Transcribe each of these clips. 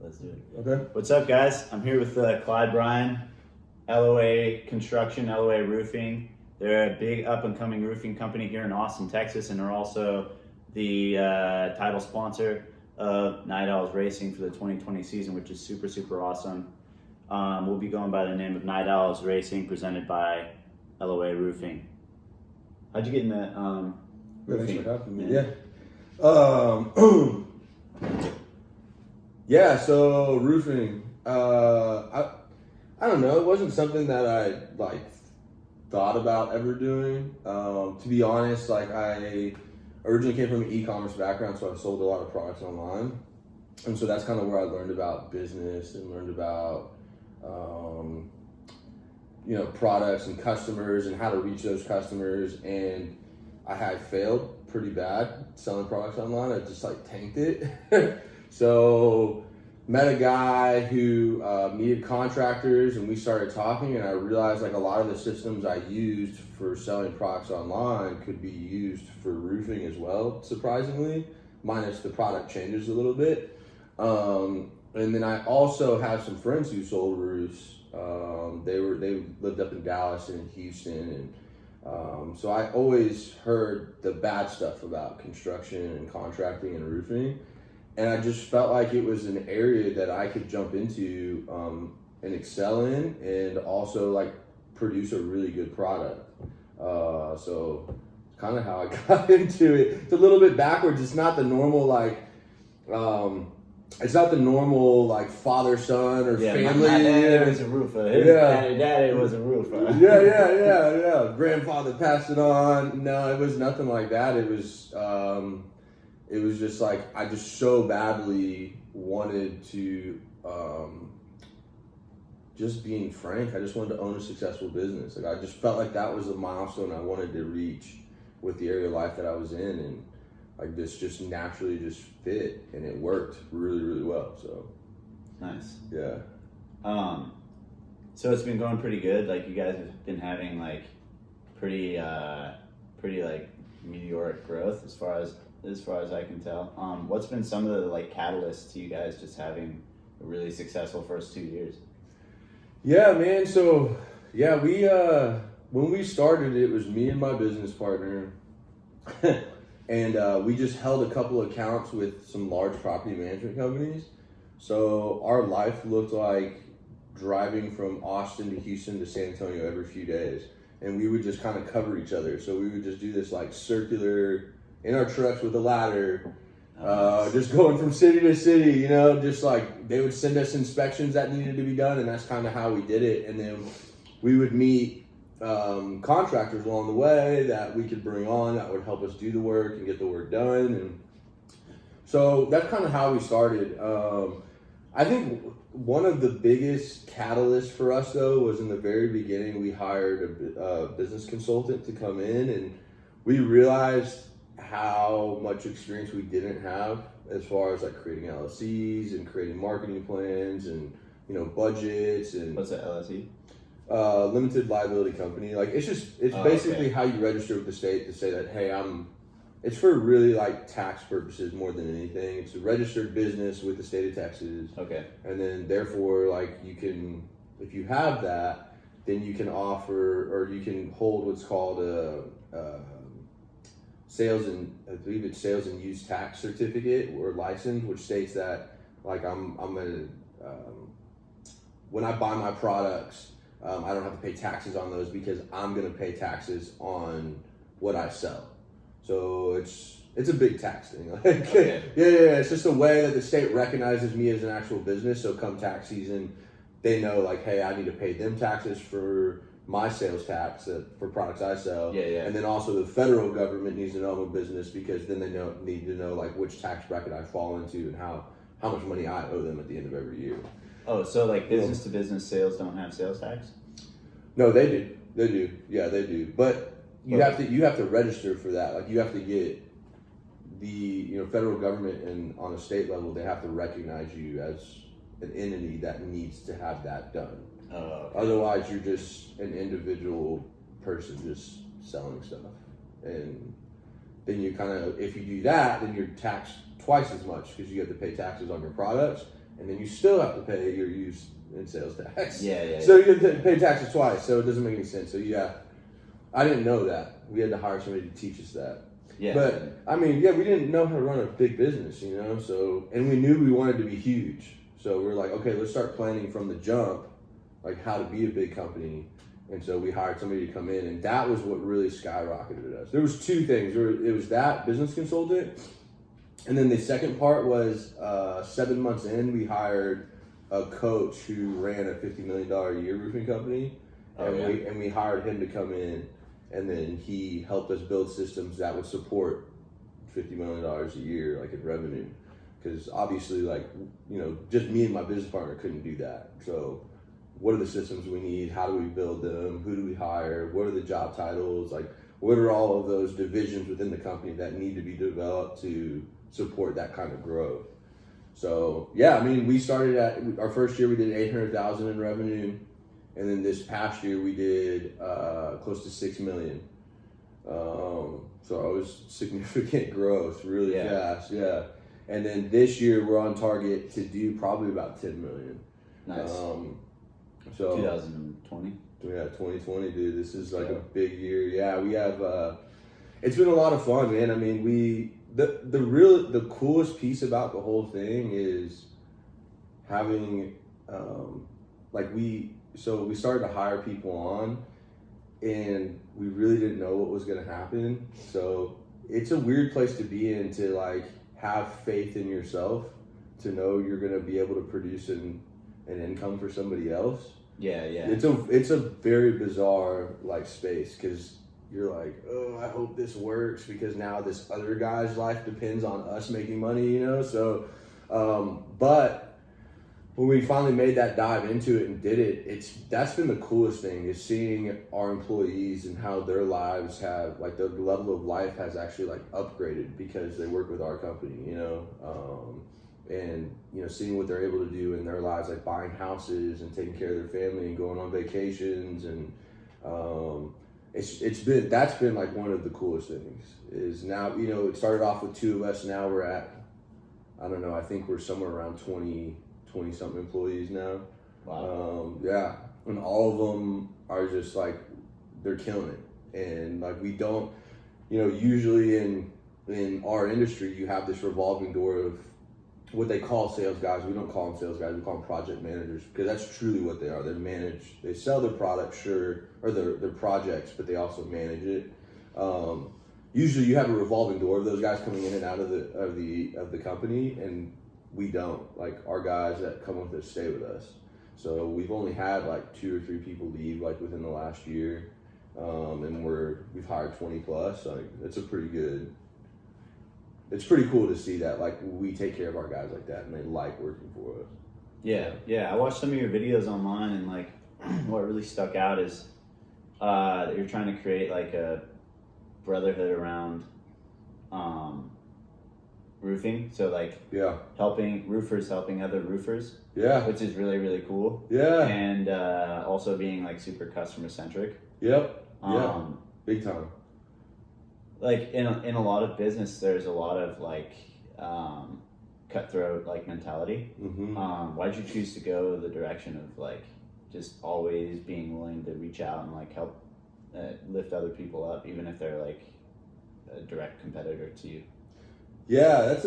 Let's do it. Okay. What's up, guys? I'm here with Clyde, Bryan, LOA Construction, LOA Roofing. They're a big up-and-coming roofing company here in Austin, Texas, and they're also the title sponsor of Night Owls Racing for the 2020 season, which is super, super awesome. We'll be going by the name of Night Owls Racing, presented by LOA Roofing. How'd you get in that roofing? Thanks for having me. Yeah, so roofing. I don't know. It wasn't something that I thought about ever doing. To be honest, I originally came from an e-commerce background, so I sold a lot of products online, and so that's kind of where I learned about business and learned about products and customers and how to reach those customers. And I had failed pretty bad selling products online. I just tanked it. So met a guy who needed contractors, and we started talking, and I realized a lot of the systems I used for selling products online could be used for roofing as well, surprisingly, minus the product changes a little bit. And then I also have some friends who sold roofs. They lived up in Dallas and in Houston, and so I always heard the bad stuff about construction and contracting and roofing. And I just felt like it was an area that I could jump into and excel in, and also produce a really good product. So it's kind of how I got into it. It's a little bit backwards. It's not the normal father-son or family. My dad was a roofer. His daddy was a roofer. Yeah. Grandfather passed it on. No, it was nothing like that. It was just I just so badly wanted to, just being frank, I just wanted to own a successful business. I just felt like that was a milestone I wanted to reach with the area of life that I was in, and this just naturally just fit, and it worked really, really well. So nice. Yeah. So it's been going pretty good. You guys have been having pretty meteoric growth as far as I can tell. What's been some of the catalysts to you guys just having a really successful first 2 years? Yeah, man. So yeah, we when we started, it was me and my business partner, and we just held a couple of accounts with some large property management companies. So our life looked like driving from Austin to Houston to San Antonio every few days, and we would just kind of cover each other. So we would just do this circular in our trucks with a ladder, just going from city to city, just they would send us inspections that needed to be done, and that's kind of how we did it. And then we would meet contractors along the way that we could bring on that would help us do the work and get the work done. And so that's kind of how we started. I think one of the biggest catalysts for us, though, was in the very beginning. We hired a business consultant to come in, and we realized how much experience we didn't have as far as creating LLCs and creating marketing plans and budgets. And what's an LLC? Limited liability company. It's basically how you register with the state to say that, hey, it's for really tax purposes more than anything. It's a registered business with the state of Texas. Okay. And then therefore you can, if you have that, then you can offer, or you can hold what's called a sales and use tax certificate or license, which states that when I buy my products, I don't have to pay taxes on those because I'm going to pay taxes on what I sell. So it's a big tax thing. Okay. Yeah. It's just a way that the state recognizes me as an actual business. So come tax season, they know hey, I need to pay them taxes for my sales tax for products I sell. Yeah. And then also the federal government needs to know I'm a business, because then they need to know which tax bracket I fall into and how much money I owe them at the end of every year. Oh, so business to business sales don't have sales tax? No, they do. They do. Yeah, they do. But you have to register for that. You have to get the federal government, and on a state level, they have to recognize you as an entity that needs to have that done. Okay. Otherwise, you're just an individual person just selling stuff. And then you if you do that, then you're taxed twice as much, because you have to pay taxes on your products and then you still have to pay your use and sales tax. Yeah. So you have to pay taxes twice. So it doesn't make any sense. So yeah, I didn't know that. We had to hire somebody to teach us that. Yeah. But I mean, yeah, we didn't know how to run a big business, you know. So, and we knew we wanted to be huge. So we're like, okay, let's start planning from the jump, like how to be a big company. And so we hired somebody to come in, and that was what really skyrocketed us. There was two things. It was that business consultant, and then the second part was 7 months in, we hired a coach who ran a $50 million a year roofing company, and we hired him to come in, and then he helped us build systems that would support $50 million a year, like in revenue, because obviously, like, you know, just me and my business partner couldn't do that. So what are the systems we need? How do we build them? Who do we hire? What are the job titles? Like, what are all of those divisions within the company that need to be developed to support that kind of growth? So yeah, I mean, we started at our first year, we did 800,000 in revenue. And then this past year we did close to 6 million. So it was significant growth really fast. Yeah. And then this year we're on target to do probably about 10 million. Nice. So 2020. Yeah, 2020, dude. This is like a big year. Yeah, we have. It's been a lot of fun, man. I mean, the coolest piece about the whole thing is having, we started to hire people on, and we really didn't know what was going to happen. So it's a weird place to be in, to like have faith in yourself, to know you're going to be able to produce an income for somebody else. Yeah. It's a very bizarre like space, because you're like, oh, I hope this works, because now this other guy's life depends on us making money, you know. So, but when we finally made that dive into it and did it, that's been the coolest thing, is seeing our employees and how their lives have, like, their level of life has actually like upgraded because they work with our company, you know. And, you know, seeing what they're able to do in their lives, like buying houses and taking care of their family and going on vacations. And that's been like one of the coolest things, is now, you know, it started off with 2 of us. Now we're at, I don't know, I think we're somewhere around 20 something employees now. Wow. Yeah. And all of them are just like, they're killing it. And like, we don't, you know, usually in our industry, you have this revolving door of what they call sales guys. We don't call them sales guys, we call them project managers, because that's truly what they are. They sell their product, sure, or their projects, but they also manage it. Usually you have a revolving door of those guys coming in and out of the company, and we don't. Like, our guys that come with us stay with us. So we've only had like 2 or 3 people leave like within the last year, and we've hired 20 plus. Like, it's pretty cool to see that, like, we take care of our guys like that and they like working for us. Yeah. I watched some of your videos online, and like what really stuck out is that you're trying to create like a brotherhood around roofing. So like helping other roofers. Yeah. Which is really, really cool. Yeah. And also being like super customer centric. Yep. Big time. Like in a lot of business, there's a lot of like cutthroat like mentality. Mm-hmm. Why'd you choose to go the direction of like just always being willing to reach out and like help lift other people up, even if they're like a direct competitor to you? Yeah,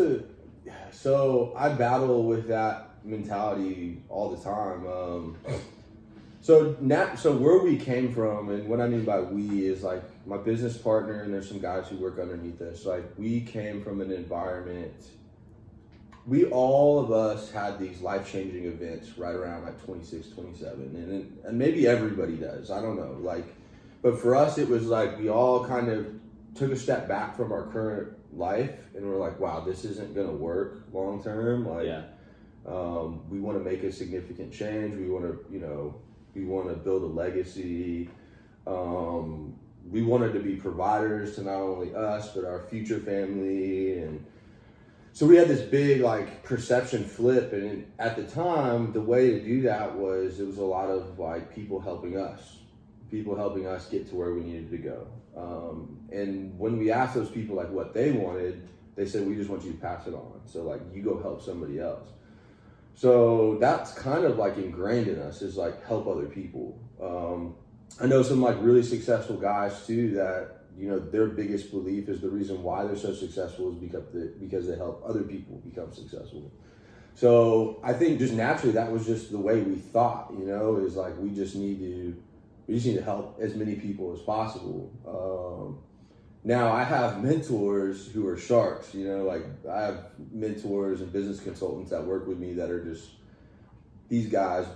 so I battle with that mentality all the time. So where we came from, and what I mean by we is like my business partner, and there's some guys who work underneath us. Like, we came from an environment, all of us had these life-changing events right around like 26, 27, and maybe everybody does, I don't know. Like, but for us, it was like we all kind of took a step back from our current life, and we're like, wow, this isn't gonna work long term. Like, we want to make a significant change. We want to build a legacy. We wanted to be providers to not only us, but our future family. And so we had this big like perception flip. And at the time, the way to do that was, it was a lot of like people helping us get to where we needed to go. And when we asked those people like what they wanted, they said, we just want you to pass it on. So like, you go help somebody else. So that's kind of like ingrained in us, is like help other people. I know some like really successful guys too that, you know, their biggest belief is the reason why they're so successful is because they help other people become successful. So I think just naturally that was just the way we thought, you know, is like we just need to help as many people as possible. Now I have mentors who are sharks, you know, like I have mentors and business consultants that work with me that are just, these guys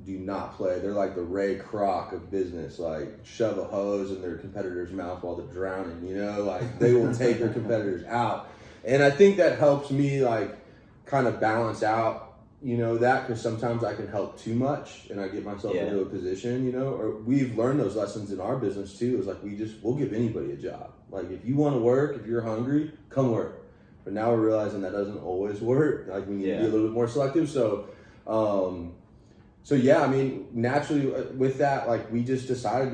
do not play. They're like the Ray Kroc of business, like shove a hose in their competitor's mouth while they're drowning, you know, like they will take their competitors out. And I think that helps me like kind of balance out, you know, that, because sometimes I can help too much and I get myself into a position, you know, or we've learned those lessons in our business too. Is like we'll give anybody a job. Like if you want to work, if you're hungry, come work. But now we're realizing that doesn't always work. Like we need to be a little bit more selective. So yeah, I mean, naturally with that, like we just decided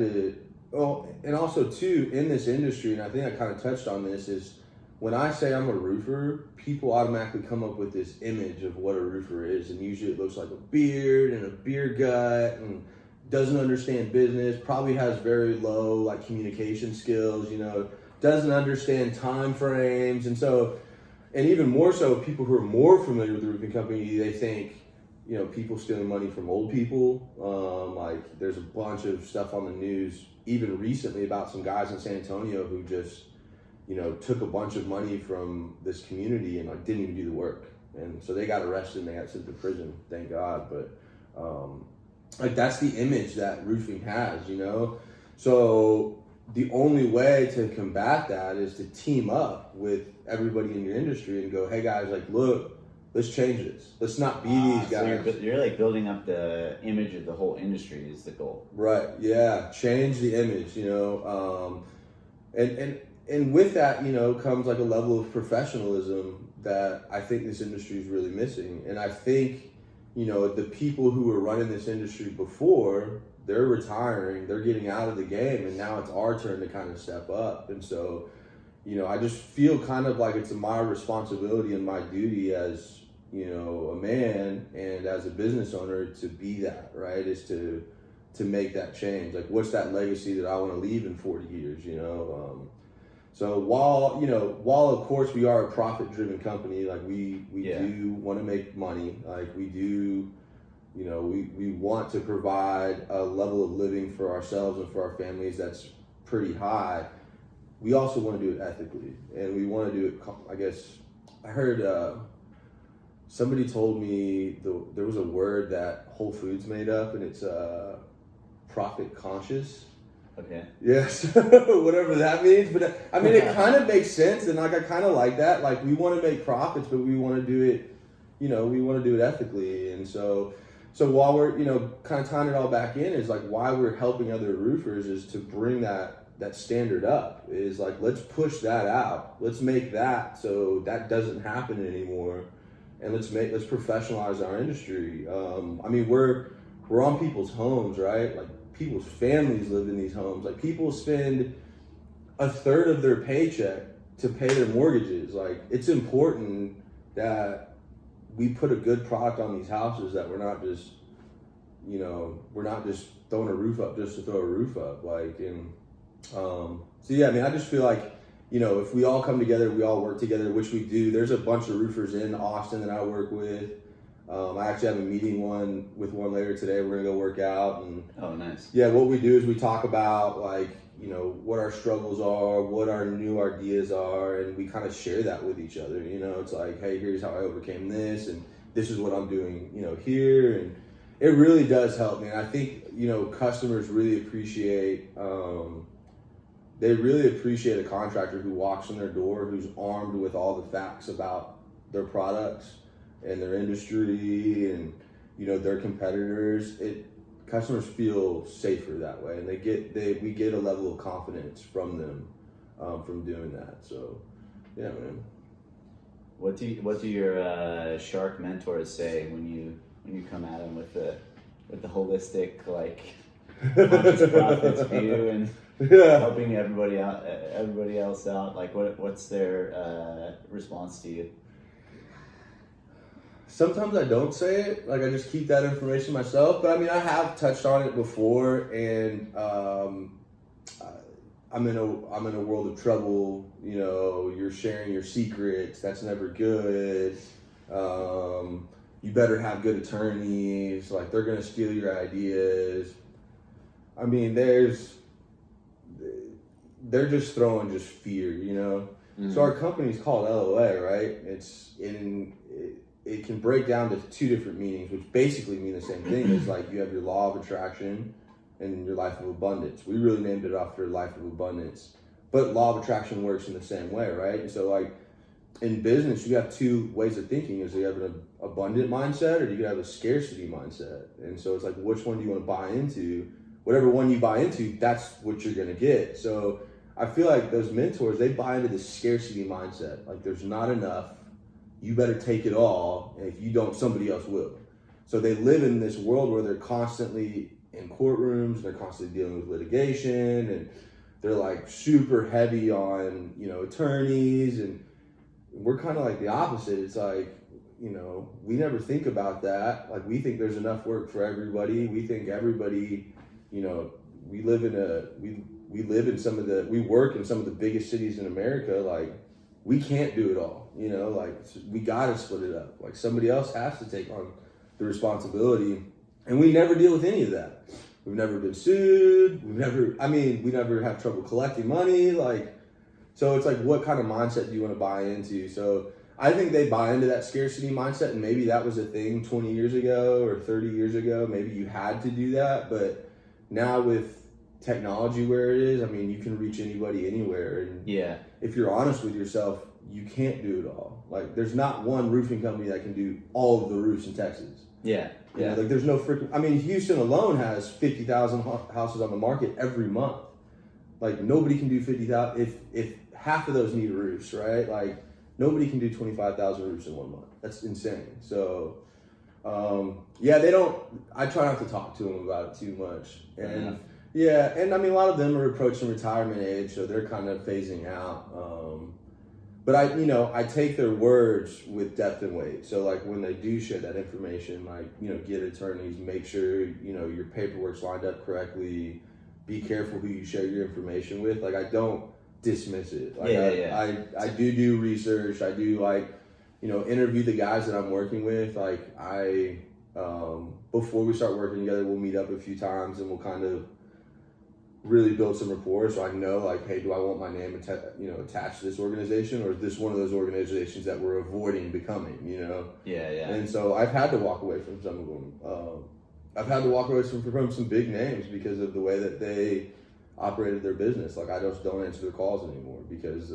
to, and also too, in this industry, and I think I kind of touched on this, is when I say I'm a roofer, people automatically come up with this image of what a roofer is. And usually it looks like a beard and a beer gut and doesn't understand business, probably has very low like communication skills, you know, doesn't understand time frames. And even more so, people who are more familiar with the roofing company, they think, you know, people stealing money from old people. Like there's a bunch of stuff on the news, even recently, about some guys in San Antonio who just, you know, took a bunch of money from this community and like didn't even do the work. And so they got arrested and they got sent to prison, thank God. But like that's the image that roofing has, you know? So the only way to combat that is to team up with everybody in your industry and go, hey guys, like, look, let's change this. Let's not be these guys. So you're like building up the image of the whole industry is the goal. Right, yeah, change the image, you know? And with that, you know, comes like a level of professionalism that I think this industry is really missing. And I think, you know, the people who were running this industry before, they're retiring, they're getting out of the game, and now it's our turn to kind of step up. And so, you know, I just feel kind of like it's my responsibility and my duty as, you know, a man and as a business owner to be that, right? Is to make that change. Like, what's that legacy that I want to leave in 40 years, you know? So while of course we are a profit-driven company, like we do want to make money, like we do, you know, we want to provide a level of living for ourselves and for our families that's pretty high. We also want to do it ethically, and we want to do it, I guess, I heard somebody told me there was a word that Whole Foods made up, and it's profit conscious. Okay. Yes, whatever that means. But I mean, it kind of makes sense, and like I kind of like that. Like we want to make profits, but we want to do it, you know, we want to do it ethically. And so while we're, you know, kind of tying it all back in, is like why we're helping other roofers is to bring that standard up. Is like, let's push that out. Let's make that so that doesn't happen anymore, and let's professionalize our industry. I mean, we're on people's homes, right? Like, people's families live in these homes. Like, people spend a third of their paycheck to pay their mortgages. Like, it's important that we put a good product on these houses, that we're not just, you know, we're not just throwing a roof up just to throw a roof up. Like, and so yeah, I mean, I just feel like, you know, if we all come together, we all work together, which we do. There's a bunch of roofers in Austin that I work with. I actually have a meeting with one later today. We're gonna go work out, and oh, nice. Yeah, what we do is we talk about, like, you know, what our struggles are, what our new ideas are, and we kind of share that with each other. You know, it's like, hey, here's how I overcame this, and this is what I'm doing, you know, here, and it really does help me. And I think, you know, customers really appreciate. They really appreciate a contractor who walks in their door, who's armed with all the facts about their products and their industry and, you know, their competitors. Customers feel safer that way, and we get a level of confidence from them from doing that. So yeah, man. What do your shark mentors say when you come at them with the holistic, like, conscious profits view and helping everybody else out? Like, what's their response to you? Sometimes I don't say it, like I just keep that information myself. But I mean, I have touched on it before, and I'm in a world of trouble. You know, you're sharing your secrets. That's never good. You better have good attorneys. Like they're gonna steal your ideas. I mean, they're just throwing just fear, you know. Mm-hmm. So our company's called LOA, right? It can break down to two different meanings, which basically mean the same thing. It's like you have your law of attraction and your life of abundance. We really named it after life of abundance, but law of attraction works in the same way, right? And so like in business, you have two ways of thinking. Is you have an abundant mindset, or you can have a scarcity mindset. And so it's like, which one do you want to buy into? Whatever one you buy into, that's what you're gonna get. So I feel like those mentors, they buy into the scarcity mindset. Like there's not enough. You better take it all, and if you don't, somebody else will. So they live in this world where they're constantly in courtrooms, they're constantly dealing with litigation, and they're like super heavy on, you know, attorneys, and we're kind of like the opposite. It's like, you know, we never think about that. Like we think there's enough work for everybody. We think everybody, you know, we work in some of the biggest cities in America. Like we can't do it all, you know, like we got to split it up. Like somebody else has to take on the responsibility, and we never deal with any of that. We've never been sued. We never have trouble collecting money. Like, so it's like, what kind of mindset do you want to buy into? So I think they buy into that scarcity mindset, and maybe that was a thing 20 years ago or 30 years ago. Maybe you had to do that, but now with technology where it is, I mean, you can reach anybody anywhere. And if you're honest with yourself, you can't do it all. Like there's not one roofing company that can do all of the roofs in Texas. You know, like there's no freaking, I mean, Houston alone has 50,000 houses on the market every month. Like nobody can do 50,000 if half of those need roofs, right? Like nobody can do 25,000 roofs in 1 month. That's insane. So I try not to talk to them about it too much. And and I mean, a lot of them are approaching retirement age, so they're kind of phasing out. But I take their words with depth and weight. So like when they do share that information, like, you know, get attorneys, make sure, you know, your paperwork's lined up correctly, be careful who you share your information with. Like I don't dismiss it. Like I do research. I do, like, you know, interview the guys that I'm working with. Like before we start working together, we'll meet up a few times and we'll kind of really build some rapport, so I know, like, hey, do I want my name attached to this organization, or is this one of those organizations that we're avoiding becoming, you know? And so I've had to walk away from some of them. I've had to walk away from some big names because of the way that they operated their business. Like I just don't answer their calls anymore because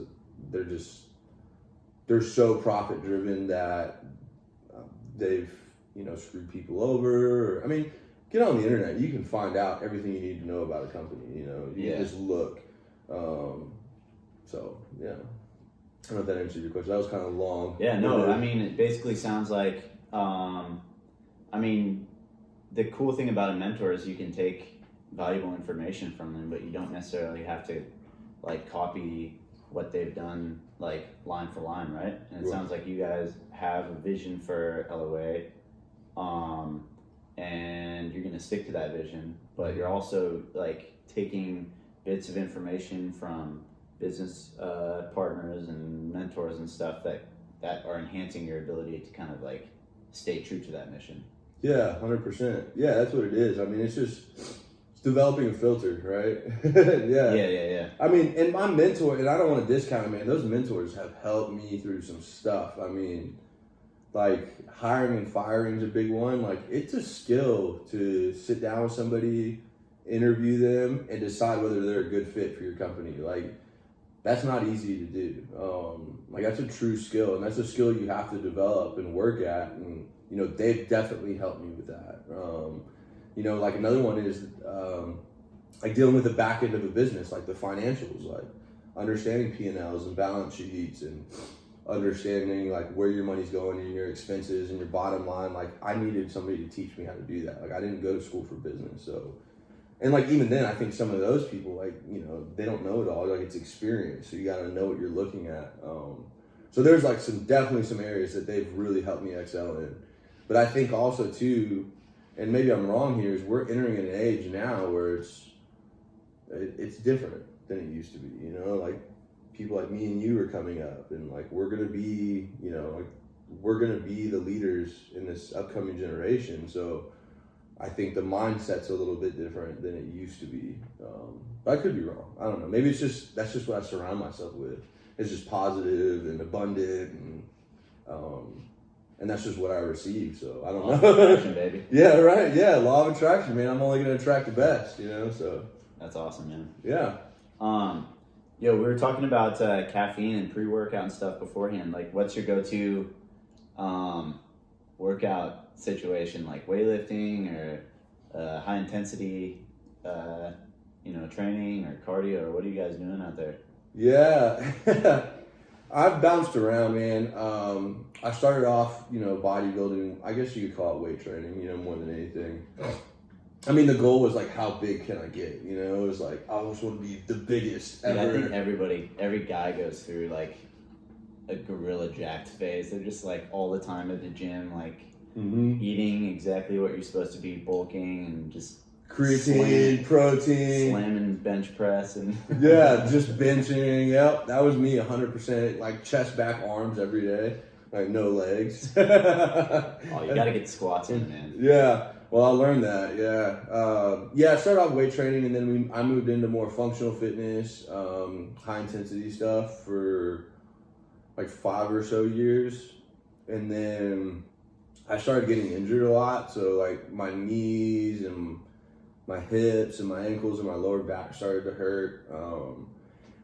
they're so profit driven that they've, you know, screwed people over. I mean, get on the internet, you can find out everything you need to know about a company, you know, you can just look. So yeah, I don't know if that answered your question. That was kind of long. I mean, it basically sounds like, I mean, the cool thing about a mentor is you can take valuable information from them, but you don't necessarily have to like copy what they've done, like line for line, right? And it sounds like you guys have a vision for LOA, and you're going to stick to that vision, but you're also like taking bits of information from business partners and mentors and stuff that are enhancing your ability to kind of like stay true to that mission. 100%. Yeah, that's what it is. I mean, it's developing a filter, right? Yeah. I mean, and my mentor, and I don't want to discount it, man, those mentors have helped me through some stuff. I mean, like hiring and firing is a big one. Like it's a skill to sit down with somebody, interview them, and decide whether they're a good fit for your company. Like that's not easy to do. Like that's a true skill, and that's a skill you have to develop and work at. And you know, they've definitely helped me with that. You know, like another one is like dealing with the back end of a business, like the financials, like understanding P&Ls and balance sheets and understanding like where your money's going and your expenses and your bottom line. Like I needed somebody to teach me how to do that. Like I didn't go to school for business. So, and like even then I think some of those people, like, you know, they don't know it all. Like it's experience. So you got to know what you're looking at. So there's like definitely some areas that they've really helped me excel in. But I think also too, and maybe I'm wrong here, is we're entering an age now where it's different than it used to be. You know, like people like me and you are coming up, and like we're gonna be, you know, like we're gonna be the leaders in this upcoming generation. So I think the mindset's a little bit different than it used to be. But I could be wrong. I don't know. Maybe that's just what I surround myself with. It's just positive and abundant, and that's just what I receive. So I don't know. Law of attraction, baby. Yeah, right. Yeah, law of attraction, man. I'm only gonna attract the best, you know. So That's awesome, man. yeah. Yo, we were talking about caffeine and pre-workout and stuff beforehand. Like, what's your go-to workout situation? Like weightlifting or high intensity, training or cardio, or what are you guys doing out there? Yeah. I've bounced around, man. I started off, bodybuilding. I guess you could call it weight training, more than anything. I mean, the goal was like, how big can I get? It was like, I just want to be the biggest ever. Yeah, I think every guy goes through like a gorilla jacked phase. They're just like all the time at the gym, like eating exactly what you're supposed to be, bulking and just creatine, protein, slamming bench press and yeah, just benching. Yep, that was me 100%. Like chest, back, arms every day, like no legs. Oh, you gotta get the squats in, man. Yeah. Well, I learned that, yeah. I started off weight training, and then I moved into more functional fitness, high intensity stuff for like 5 or so years. And then I started getting injured a lot. So like my knees and my hips and my ankles and my lower back started to hurt.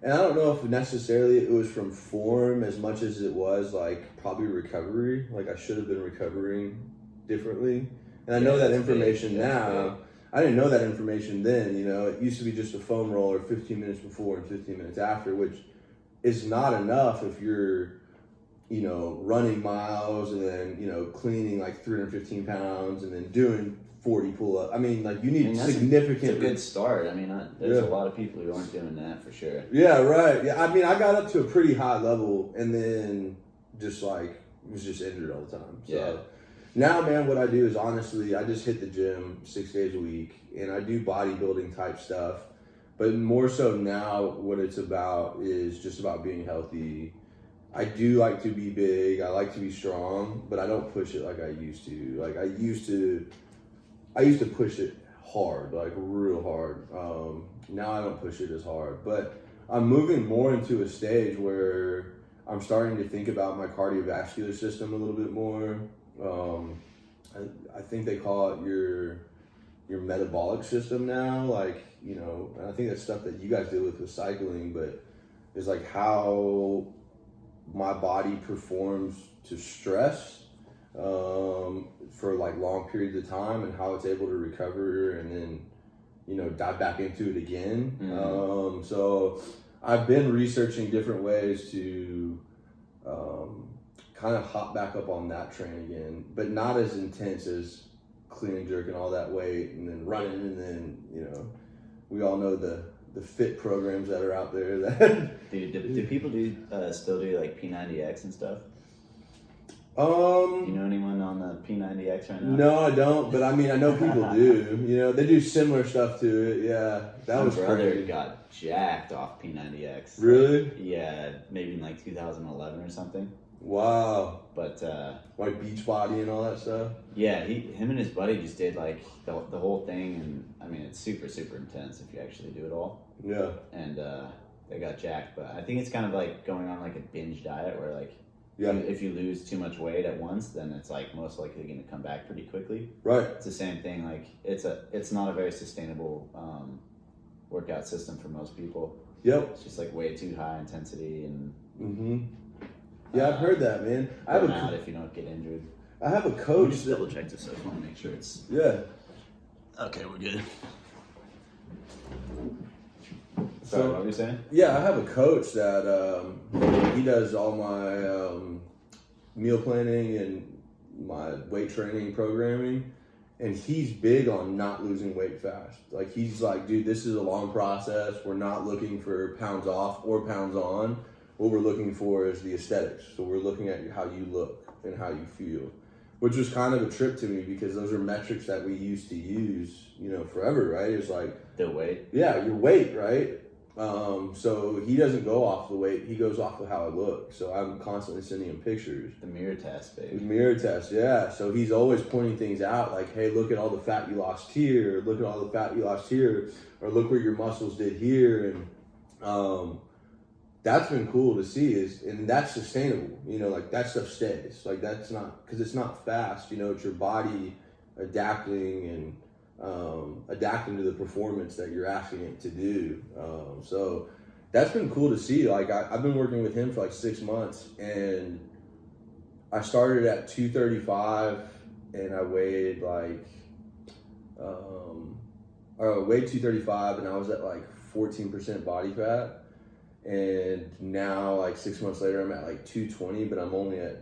And I don't know if necessarily it was from form as much as it was like probably recovery. Like I should have been recovering differently. And I know that information now. I didn't know that information then, It used to be just a foam roller 15 minutes before and 15 minutes after, which is not enough if you're, running miles and then, cleaning like 315 pounds and then doing 40 pull-ups. I mean, like you need significant... It's a good start. I mean, there's a lot of people who aren't doing that for sure. Yeah, right. Yeah, I mean, I got up to a pretty high level and then just like, was just injured all the time. So. Yeah. Now, man, what I do is honestly, I just hit the gym 6 days a week and I do bodybuilding type stuff. But more so now, what it's about is just about being healthy. I do like to be big. I like to be strong, but I don't push it like I used to. Like I used to push it hard, like real hard. Now I don't push it as hard, but I'm moving more into a stage where I'm starting to think about my cardiovascular system a little bit more. I think they call it your metabolic system now, like, and I think that's stuff that you guys deal with cycling, but it's like how my body performs to stress for like long periods of time and how it's able to recover and then, dive back into it again. So I've been researching different ways to kind of hop back up on that train again, but not as intense as clean and jerking all that weight and then running and then, we all know the fit programs that are out there that do people still do like P90X and stuff? You know anyone on the P90X right now? No, I don't, but I mean I know people do. They do similar stuff to it. Yeah, My brother got jacked off P90X. Really? Like, yeah, maybe in like 2011 or something. Wow. But like Beachbody and all that stuff. Yeah, him and his buddy just did like the whole thing, and I mean it's super super intense if you actually do it all. Yeah. And they got jacked, but I think it's kind of like going on like a binge diet where like if you lose too much weight at once, then it's like most likely going to come back pretty quickly. Right. It's the same thing. Like it's not a very sustainable workout system for most people. Yep. It's just like way too high intensity and. Yeah, I've heard that, man. I have out if you don't get injured. I have a coach. Just double check this. So I want to make sure it's. Yeah. Okay, we're good. Sorry, what were you saying? Yeah, I have a coach that he does all my meal planning and my weight training programming, and he's big on not losing weight fast. Like he's like, dude, this is a long process. We're not looking for pounds off or pounds on. what we're looking for is the aesthetics. So we're looking at how you look and how you feel, which was kind of a trip to me because those are metrics that we used to use, forever, right? It's like the weight. Yeah, your weight, right? So he doesn't go off the weight; he goes off of how I look. So I'm constantly sending him pictures. The mirror test, baby. The mirror test, yeah. So he's always pointing things out, like, "Hey, look at all the fat you lost here. Look at all the fat you lost here, or look where your muscles did here." And that's been cool to see, and that's sustainable. Like that stuff stays. Like that's not because it's not fast. It's your body adapting and adapting to the performance that you're asking it to do. So that's been cool to see. Like I've been working with him for like 6 months, and I started at 235, and I weighed weighed 235, and I was at like 14% body fat. And now, like 6 months later, I'm at like 220, but I'm only at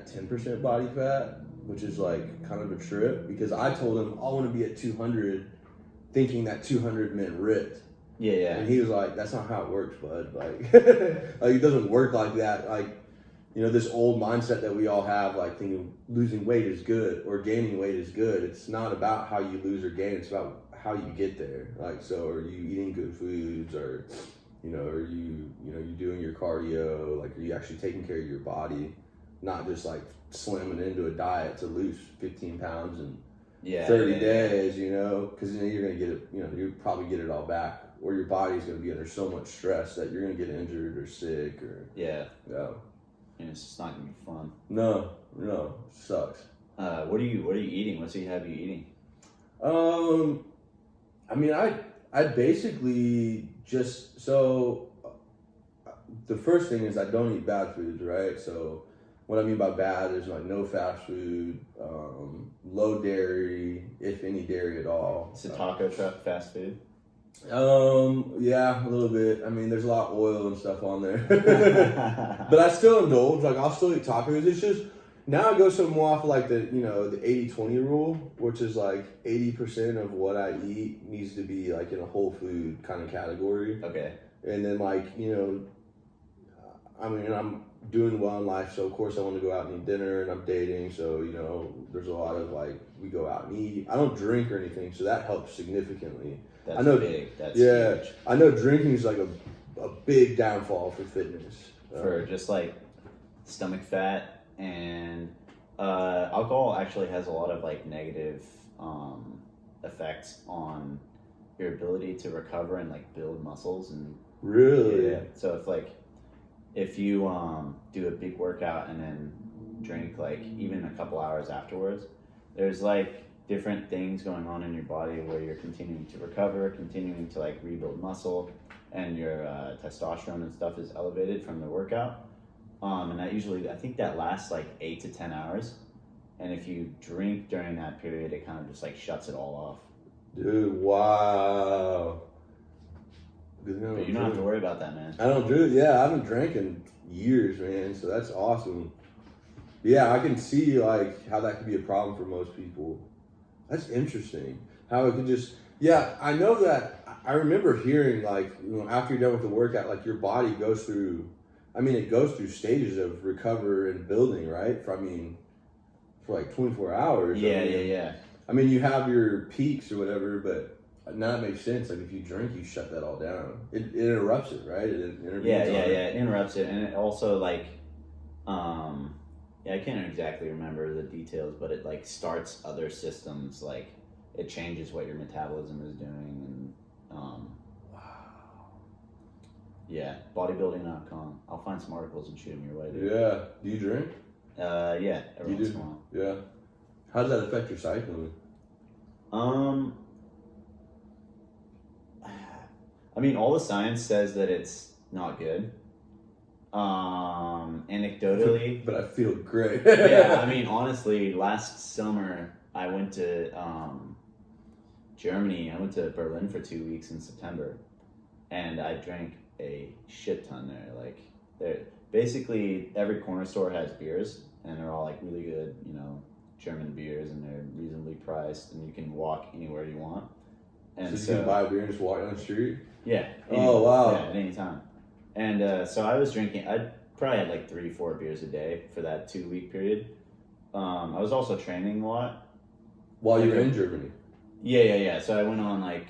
10% body fat, which is like kind of a trip because I told him I want to be at 200, thinking that 200 meant ripped. Yeah. And he was like, "That's not how it works, bud. Like, like it doesn't work like that. Like, this old mindset that we all have, like thinking losing weight is good or gaining weight is good. It's not about how you lose or gain. It's about how you get there. Like, so are you eating good foods or are you doing your cardio? Like, are you actually taking care of your body? Not just like slamming into a diet to lose 15 pounds in 30 days, because you're going to get it, you probably get it all back, or your body's going to be under so much stress that you're going to get injured or sick or. Yeah. Yeah. And it's just not going to be fun. No, sucks. What are you eating? What's he have you eating? I mean, I basically just, so the first thing is I don't eat bad foods, right? So what I mean by bad is like no fast food, low dairy, if any dairy at all. Is it taco truck fast food? Yeah, a little bit. I mean, there's a lot of oil and stuff on there, but I still indulge. Like I'll still eat tacos. It's just, now I go some more off of like the, the 80-20 rule, which is like 80% of what I eat needs to be like in a whole food kind of category. Okay. And then like, I mean, I'm doing well in life, so of course I want to go out and eat dinner, and I'm dating, so, there's a lot of like, we go out and eat. I don't drink or anything, so that helps significantly. That's big. That's huge. I know drinking is like a big downfall for fitness. For just like stomach fat. And alcohol actually has a lot of like negative effects on your ability to recover and like build muscles and really. Yeah. So if you do a big workout and then drink like even a couple hours afterwards, there's like different things going on in your body where you're continuing to recover, continuing to like rebuild muscle, and your testosterone and stuff is elevated from the workout. And that usually, I think that lasts like 8 to 10 hours. And if you drink during that period, it kind of just like shuts it all off. Dude, wow. But you don't have to worry about that, man. I don't drink. Yeah, I haven't drank in years, man. So that's awesome. Yeah, I can see like how that could be a problem for most people. That's interesting. How it could just, yeah, I know that. I remember hearing like, after you're done with the workout, like your body goes through, it goes through stages of recover and building, right? For like 24 hours. Yeah. I mean, you have your peaks or whatever, but now that makes sense. Like if you drink, you shut that all down. It interrupts it, right? It interrupts it, and it also like, I can't exactly remember the details, but it like starts other systems. Like it changes what your metabolism is doing, and yeah, bodybuilding.com. I'll find some articles and shoot them your way, dude. Yeah. Do you drink? Yeah, every once in a while. Yeah. How does that affect your cycling? All the science says that it's not good. Anecdotally. But I feel great. Yeah, honestly, last summer I went to Germany. I went to Berlin for 2 weeks in September, and I drank a shit ton there. Like, basically every corner store has beers, and they're all like really good, German beers, and they're reasonably priced, and you can walk anywhere you want. And so you can buy a beer and just walk down the street? Yeah. Oh, wow. Yeah, at any time. And so I was drinking. I probably had like 3-4 beers a day for that 2-week period. I was also training a lot while you were in Germany. Yeah. So I went on like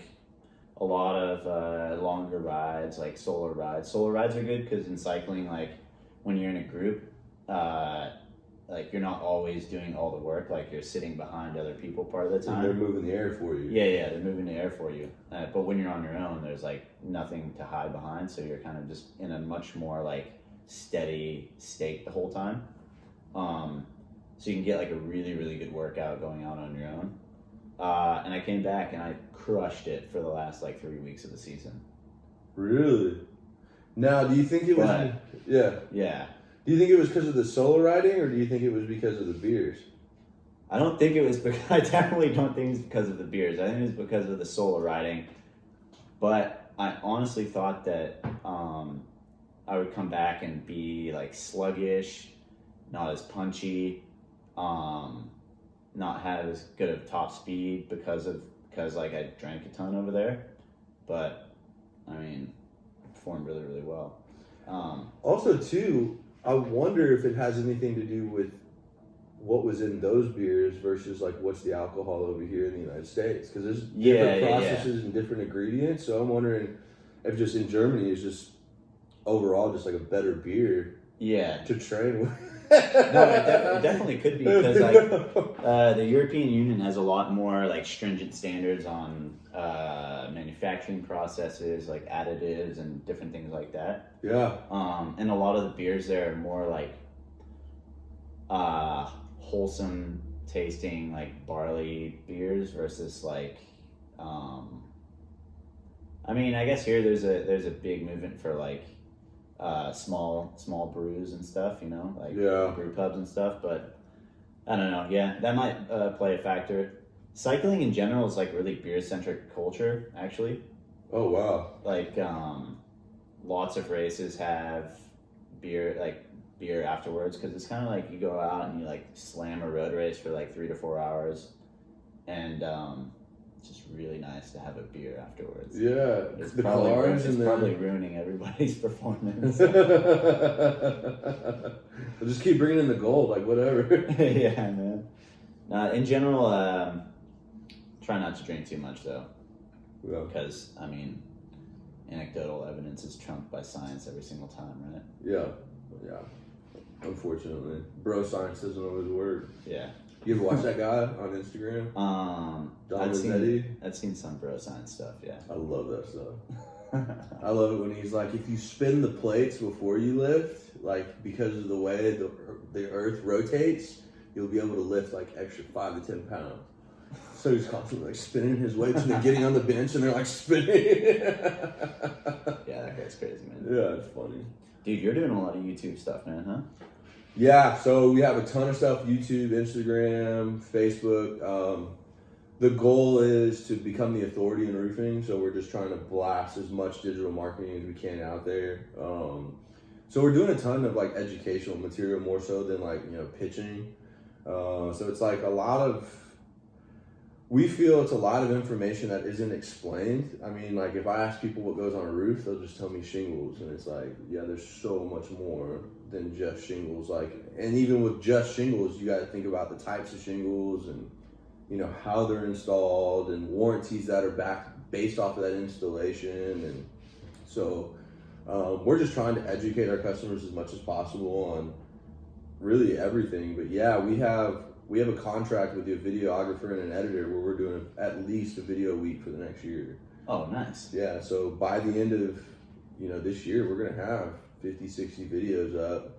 a lot of longer rides, like solar rides. Solar rides are good because in cycling, like when you're in a group, like you're not always doing all the work. Like you're sitting behind other people part of the time. And they're moving the air for you. Yeah, they're moving the air for you. But when you're on your own, there's like nothing to hide behind, so you're kind of just in a much more like steady state the whole time. So you can get like a really, really good workout going out on your own. And I came back and I crushed it for the last like 3 weeks of the season. Really? Now, do you think it was? Yeah. Do you think it was because of the solo riding, or do you think it was because of the beers? I don't think it was because, I definitely don't think it's because of the beers. I think it's because of the solo riding. But I honestly thought that I would come back and be like sluggish, not as punchy, not have as good of top speed because like I drank a ton over there. But I mean, I performed really, really well. Also, too, I wonder if it has anything to do with what was in those beers versus like what's the alcohol over here in the United States, because there's different processes and different ingredients. So I'm wondering if just in Germany is just overall just like a better beer to train with. No, it definitely could be, because like the European Union has a lot more like stringent standards on manufacturing processes, like additives and different things like that. Yeah. And a lot of the beers there are more like wholesome tasting, like barley beers versus like I mean, I guess here there's a big movement for like small brews and stuff, you know, like brew pubs and stuff. But I don't know. Yeah, that might play a factor. Cycling in general is like really beer centric culture, actually. Oh wow! Like lots of races have beer afterwards, because it's kind of like you go out and you like slam a road race for like 3 to 4 hours, and it's just really nice to have a beer afterwards. Yeah, it's probably ruining everybody's performance. We'll just keep bringing in the gold, like whatever. Yeah, man. In general, try not to drink too much though, because I mean, anecdotal evidence is trumped by science every single time, right? Yeah. Unfortunately, bro, science doesn't always work. Yeah. You ever watch that guy on Instagram? I've seen some bro science stuff. Yeah. I love that stuff. I love it when he's like, if you spin the plates before you lift, like because of the way the earth rotates, you'll be able to lift like extra 5 to 10 pounds. So he's constantly like spinning his weights and then getting on the bench and they're like spinning. Yeah, that guy's crazy, man. Yeah, it's funny. Dude, you're doing a lot of YouTube stuff, man, huh? Yeah, so we have a ton of stuff, YouTube, Instagram, Facebook. The goal is to become the authority in roofing, so we're just trying to blast as much digital marketing as we can out there. So we're doing a ton of like educational material, more so than like, you know, pitching. So it's like we feel it's a lot of information that isn't explained. I mean, like if I ask people what goes on a roof, they'll just tell me shingles, and it's like, yeah, there's so much more than just shingles. Like, and even with just shingles, you got to think about the types of shingles and, you know, how they're installed and warranties that are based off of that installation. And so we're just trying to educate our customers as much as possible on really everything. But yeah, we have a contract with a videographer and an editor where we're doing at least a video a week for the next year. Oh, nice. Yeah, so by the end of, you know, this year, we're going to have 50, 60 videos up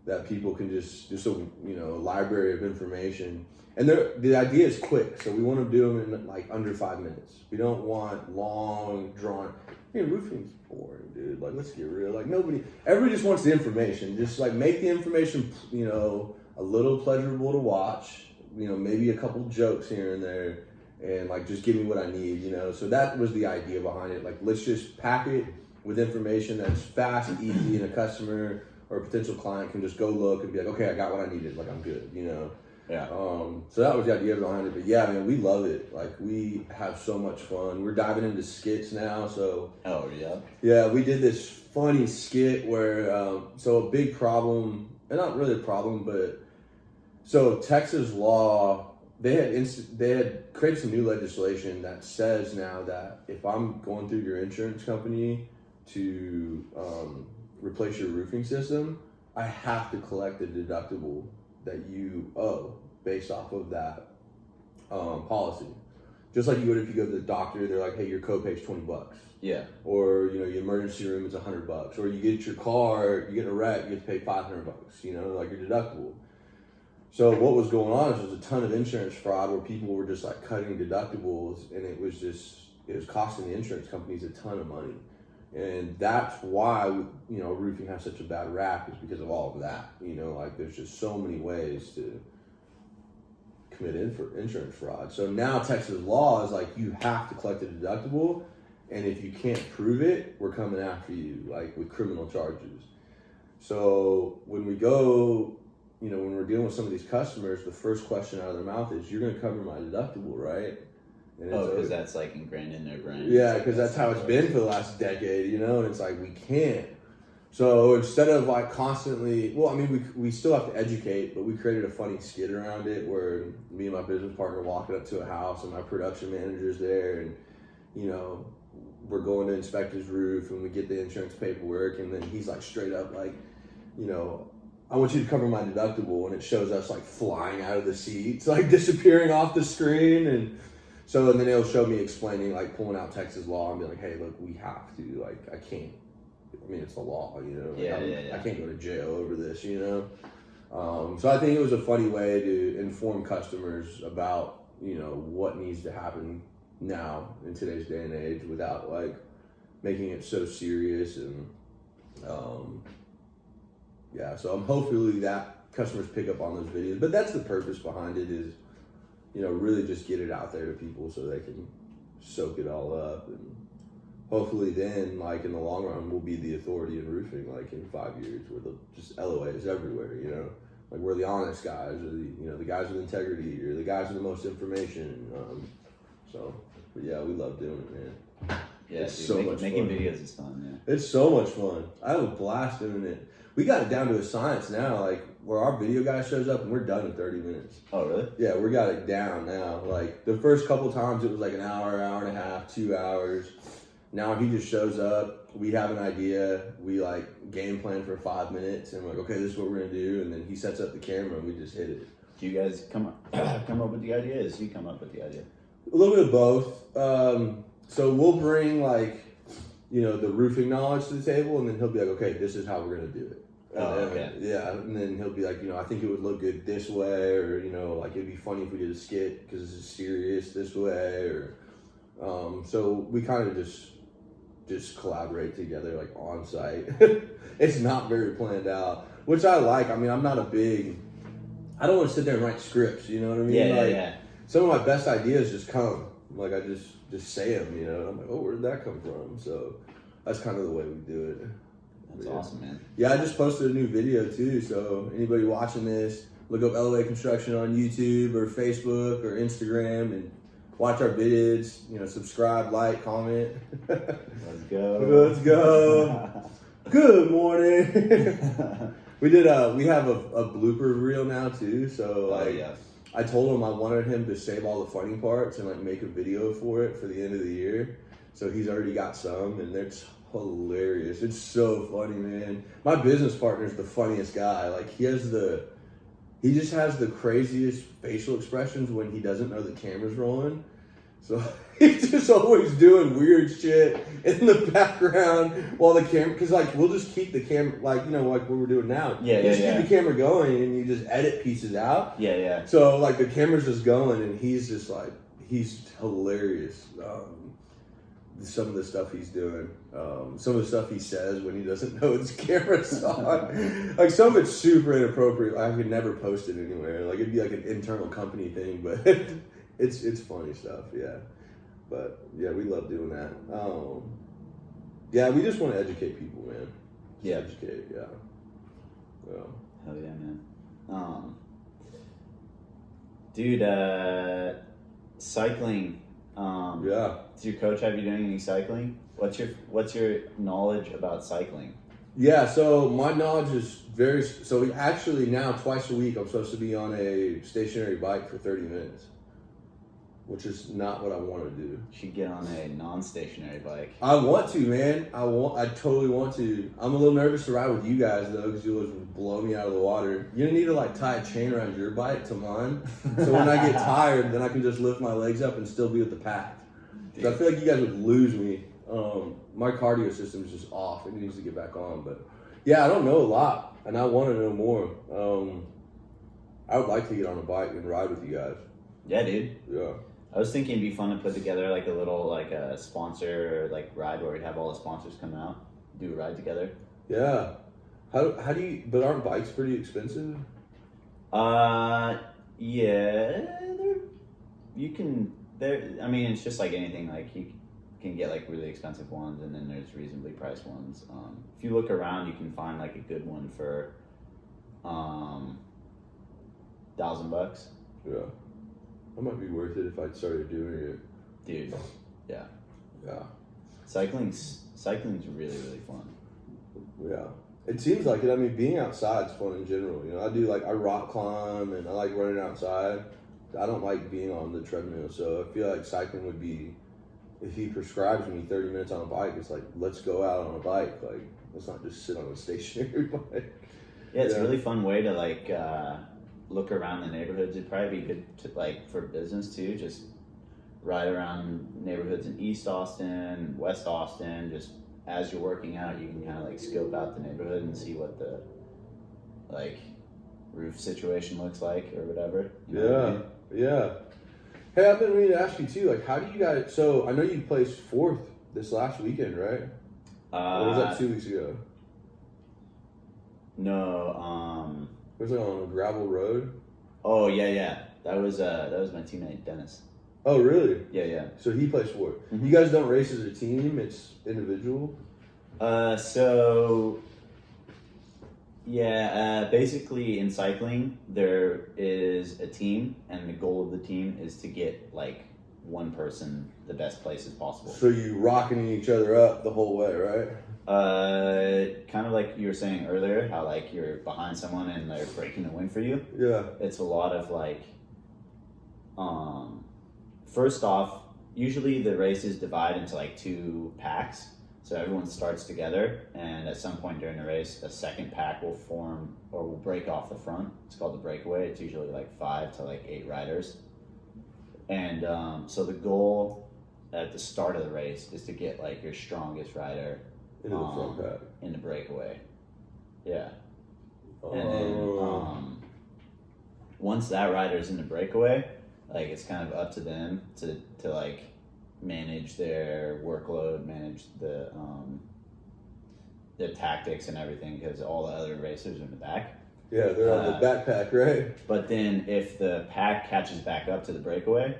that people can just a, you know, library of information. And the idea is quick, so we want to do them in like under 5 minutes. We don't want long, drawn. I mean, roofing's boring, dude. Like, let's get real. Like, everybody just wants the information. Just like make the information, you know, a little pleasurable to watch, you know, maybe a couple jokes here and there, and like just give me what I need, you know. So that was the idea behind it. Like, let's just pack it with information that's fast and easy, and a customer or a potential client can just go look and be like, okay, I got what I needed, like I'm good, you know. Yeah. So that was the idea behind it. But yeah, man, we love it. Like, we have so much fun. We're diving into skits now, so. Oh yeah. Yeah, we did this funny skit where so a big problem, and not really a problem, but so Texas law, they had created some new legislation that says now that if I'm going through your insurance company to replace your roofing system, I have to collect the deductible that you owe based off of that policy. Just like you would if you go to the doctor, they're like, hey, your copay's $20. Yeah. Or, you know, your emergency room is $100. Or you get your car, you get in a wreck, you have to pay $500, you know, like your deductible. So what was going on is there was a ton of insurance fraud where people were just like cutting deductibles, and it was costing the insurance companies a ton of money. And that's why, you know, roofing has such a bad rap, is because of all of that. You know, like there's just so many ways to commit insurance fraud. So now Texas law is like, you have to collect a deductible, and if you can't prove it, we're coming after you, like with criminal charges. So when we go, you know, when we're dealing with some of these customers, the first question out of their mouth is, you're going to cover my deductible, right? And because that's like ingrained in their brain. Yeah, because that's how it's been for the last decade, you know, and it's like, we can't. So instead of like constantly, well, I mean, we still have to educate, but we created a funny skit around it where me and my business partner walking up to a house and my production manager's there, and, you know, we're going to inspect his roof and we get the insurance paperwork, and then he's like straight up like, you know, I want you to cover my deductible, and it shows us like flying out of the seats, like disappearing off the screen. And so, and then it'll show me explaining, like pulling out Texas law and be like, hey, look, we have to, like, I can't, I mean, it's the law, you know, like, I can't go to jail over this, you know? So I think it was a funny way to inform customers about, you know, what needs to happen now in today's day and age without like making it so serious. And yeah, so I'm hopefully that customers pick up on those videos, but that's the purpose behind it, is, you know, really just get it out there to people so they can soak it all up. And hopefully then, like in the long run, we'll be the authority in roofing, like in 5 years, where just LOAs everywhere, you know, like we're the honest guys, or the, you know, the guys with integrity, or the guys with the most information. So, but yeah, we love doing it, man. Yeah, it's dude, so much making fun. videos is fun, yeah. It's so much fun. I have a blast doing it. We got it down to a science now, like where our video guy shows up and we're done in 30 minutes. Oh, really? Yeah, we got it down now. Like the first couple times it was like an hour, hour and a half, 2 hours. Now he just shows up, we have an idea, we like game plan for 5 minutes, and we're like, okay, this is what we're gonna do, and then he sets up the camera and we just hit it. Do you guys come up with the idea? Or does he come up with the idea? A little bit of both. So we'll bring like, you know, the roofing knowledge to the table, and then he'll be like, okay, this is how we're gonna do it. Okay. Yeah, and then he'll be like, you know, I think it would look good this way, or, you know, like it'd be funny if we did a skit because this is serious this way, or so we kind of just collaborate together like on site. It's not very planned out, which I like. I mean, I don't want to sit there and write scripts, you know what I mean? Yeah. Some of my best ideas just come. Like I just say them, you know. I'm like, oh, where did that come from? So that's kind of the way we do it. That's awesome, man. Yeah, I just posted a new video too. So anybody watching this, look up LOA Construction on YouTube or Facebook or Instagram and watch our vids. You know, subscribe, like, comment. Let's go. Let's go. Good morning. We have a blooper reel now too. So like, yeah. I told him I wanted him to save all the funny parts and like make a video for it for the end of the year. So he's already got some, and it's hilarious. It's so funny, man. My business partner's the funniest guy. Like he just has the craziest facial expressions when he doesn't know the camera's rolling. So he's just always doing weird shit in the background while the camera, because like we'll just keep the camera, like, you know, like what we're doing now. Keep the camera going and you just edit pieces out. Yeah. So like the camera's just going and he's just like, he's hilarious. Some of the stuff he's doing, some of the stuff he says when he doesn't know his camera's on. Like some of it's super inappropriate. I could never post it anywhere. Like it'd be like an internal company thing, but it's funny stuff, yeah. But yeah, we love doing that. Yeah, we just want to educate people, man. Educate, yeah. So. Hell yeah, man. Dude, cycling. Yeah. Does your coach have you doing any cycling? What's your knowledge about cycling? Yeah, so my knowledge is so actually now twice a week I'm supposed to be on a stationary bike for 30 minutes, which is not what I want to do. You should get on a non-stationary bike. I want to, man. I totally want to. I'm a little nervous to ride with you guys though, because you'll just blow me out of the water. You're gonna need to like tie a chain around your bike to mine, so when I get tired, then I can just lift my legs up and still be with the pack. I feel like you guys would lose me. My cardio system is just off. It needs to get back on. But yeah, I don't know a lot, and I want to know more. I would like to get on a bike and ride with you guys. Yeah, dude. Yeah. I was thinking it'd be fun to put together like a little like a sponsor like ride where we'd have all the sponsors come out, do a ride together. Yeah. How do you? But aren't bikes pretty expensive? Yeah. I mean, it's just like anything. Like you can get like really expensive ones, and then there's reasonably priced ones. If you look around, you can find like a good one for $1,000. Yeah. That might be worth it if I started doing it. Dude, yeah. Yeah. Cycling's really, really fun. Yeah. It seems like it. I mean, being outside's fun in general. You know, I rock climb and I like running outside. I don't like being on the treadmill, so I feel like cycling would be, if he prescribes me 30 minutes on a bike, it's like, let's go out on a bike. Like, let's not just sit on a stationary bike. Yeah, it's a really fun way to like look around the neighborhoods. It'd probably be good to like for business too. Just ride around neighborhoods in East Austin, West Austin. Just as you're working out, you can kind of like scope out the neighborhood and see what the like roof situation looks like or whatever. You know what I mean? Yeah. Hey, I've been meaning to ask you too. Like, how do you guys? So I know you placed 4th this last weekend, right? Or was that 2 weeks ago? No. It was like on a gravel road. Oh yeah. That was my teammate Dennis. Oh really? Yeah. So he placed 4th. Mm-hmm. You guys don't race as a team; it's individual. Basically in cycling there is a team, and the goal of the team is to get like one person the best places possible. So you rocking each other up the whole way, right? Kind of like you were saying earlier, how like you're behind someone and they're breaking the wind for you. Yeah. It's a lot of like, first off, usually the races divide into like 2 packs. So everyone starts together, and at some point during the race, a second pack will form or will break off the front. It's called the breakaway. It's usually like 5 to like 8 riders. And so the goal at the start of the race is to get like your strongest rider into the front pack. In the breakaway. Yeah. Oh. And then once that rider's in the breakaway, like it's kind of up to them to like manage their workload, manage the tactics and everything, because all the other racers are in the back. Yeah, they're on the backpack, right? But then if the pack catches back up to the breakaway,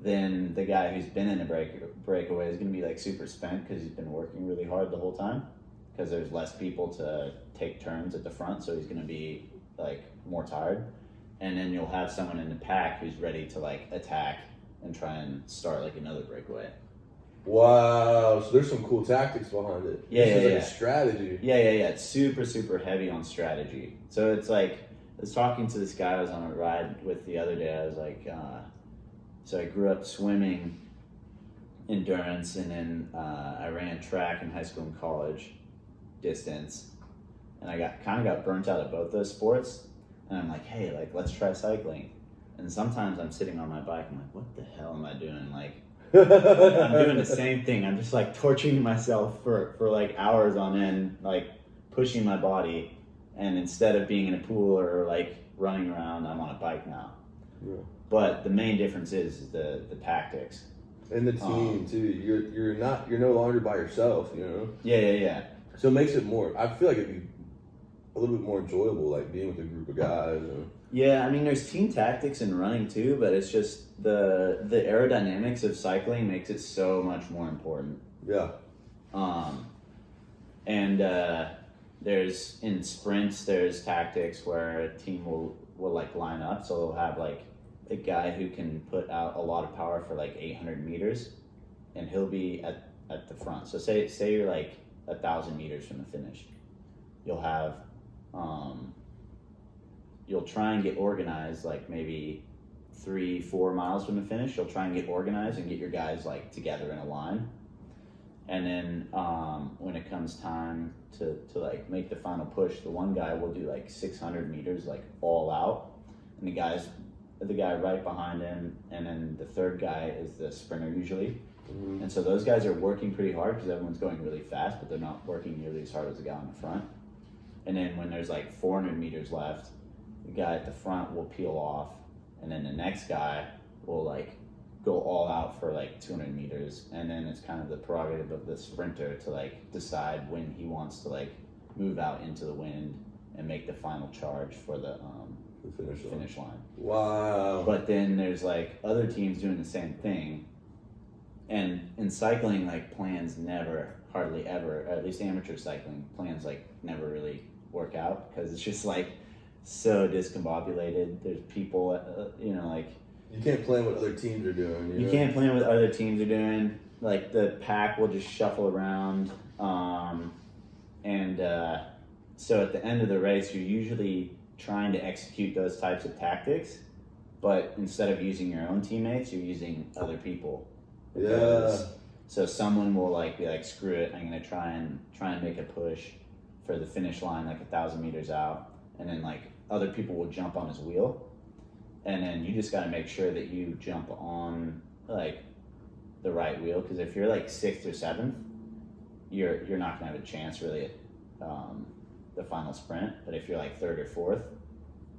then the guy who's been in the breakaway is going to be like super spent because he's been working really hard the whole time, because there's less people to take turns at the front, so he's going to be like more tired. And then you'll have someone in the pack who's ready to like attack and try and start like another breakaway. Wow, so there's some cool tactics behind it. This is like a strategy. Yeah. It's super, super heavy on strategy. So it's like, I was talking to this guy I was on a ride with the other day. I was like, so I grew up swimming, endurance, and then I ran track in high school and college, distance. And I got burnt out of both those sports. And I'm like, hey, like, let's try cycling. And sometimes I'm sitting on my bike, I'm like, what the hell am I doing? Like, I'm doing the same thing. I'm just like torturing myself for like hours on end, like pushing my body. And instead of being in a pool or like running around, I'm on a bike now. Yeah. But the main difference is the tactics. And the team too. You're no longer by yourself, you know? Yeah. So it makes it more, I feel like it'd be a little bit more enjoyable, like being with a group of guys. Yeah, I mean, there's team tactics in running too, but it's just the aerodynamics of cycling makes it so much more important. Yeah. And there's in sprints, there's tactics where a team will like line up, so they'll have like a guy who can put out a lot of power for like 800 meters, and he'll be at the front. So say you're like 1,000 meters from the finish. You'll have, you'll try and get organized like maybe 3-4 miles from the finish. You'll try and get organized and get your guys like together in a line. And then when it comes time to like make the final push, the one guy will do like 600 meters like all out, and the guy right behind him, and then the third guy is the sprinter usually. And so those guys are working pretty hard because everyone's going really fast, but they're not working nearly as hard as the guy in the front. And then when there's like 400 meters left, the guy at the front will peel off, and then the next guy will like go all out for like 200 meters. And then it's kind of the prerogative of the sprinter to like decide when he wants to like move out into the wind and make the final charge for the finish line. Wow. But then there's like other teams doing the same thing. And in cycling, like plans never, hardly ever, at least amateur cycling, plans like never really work out because it's just like so discombobulated. There's people, like you can't plan what other teams are doing. You can't plan what other teams are doing. Like the pack will just shuffle around. So at the end of the race, you're usually trying to execute those types of tactics, but instead of using your own teammates, you're using other people. So someone will like be like, screw it, I'm gonna try and make a push for the finish line like 1,000 meters out, and then like other people will jump on his wheel, and then you just got to make sure that you jump on like the right wheel, because if you're like 6th or 7th, you're not gonna have a chance really at the final sprint. But if you're like 3rd or 4th,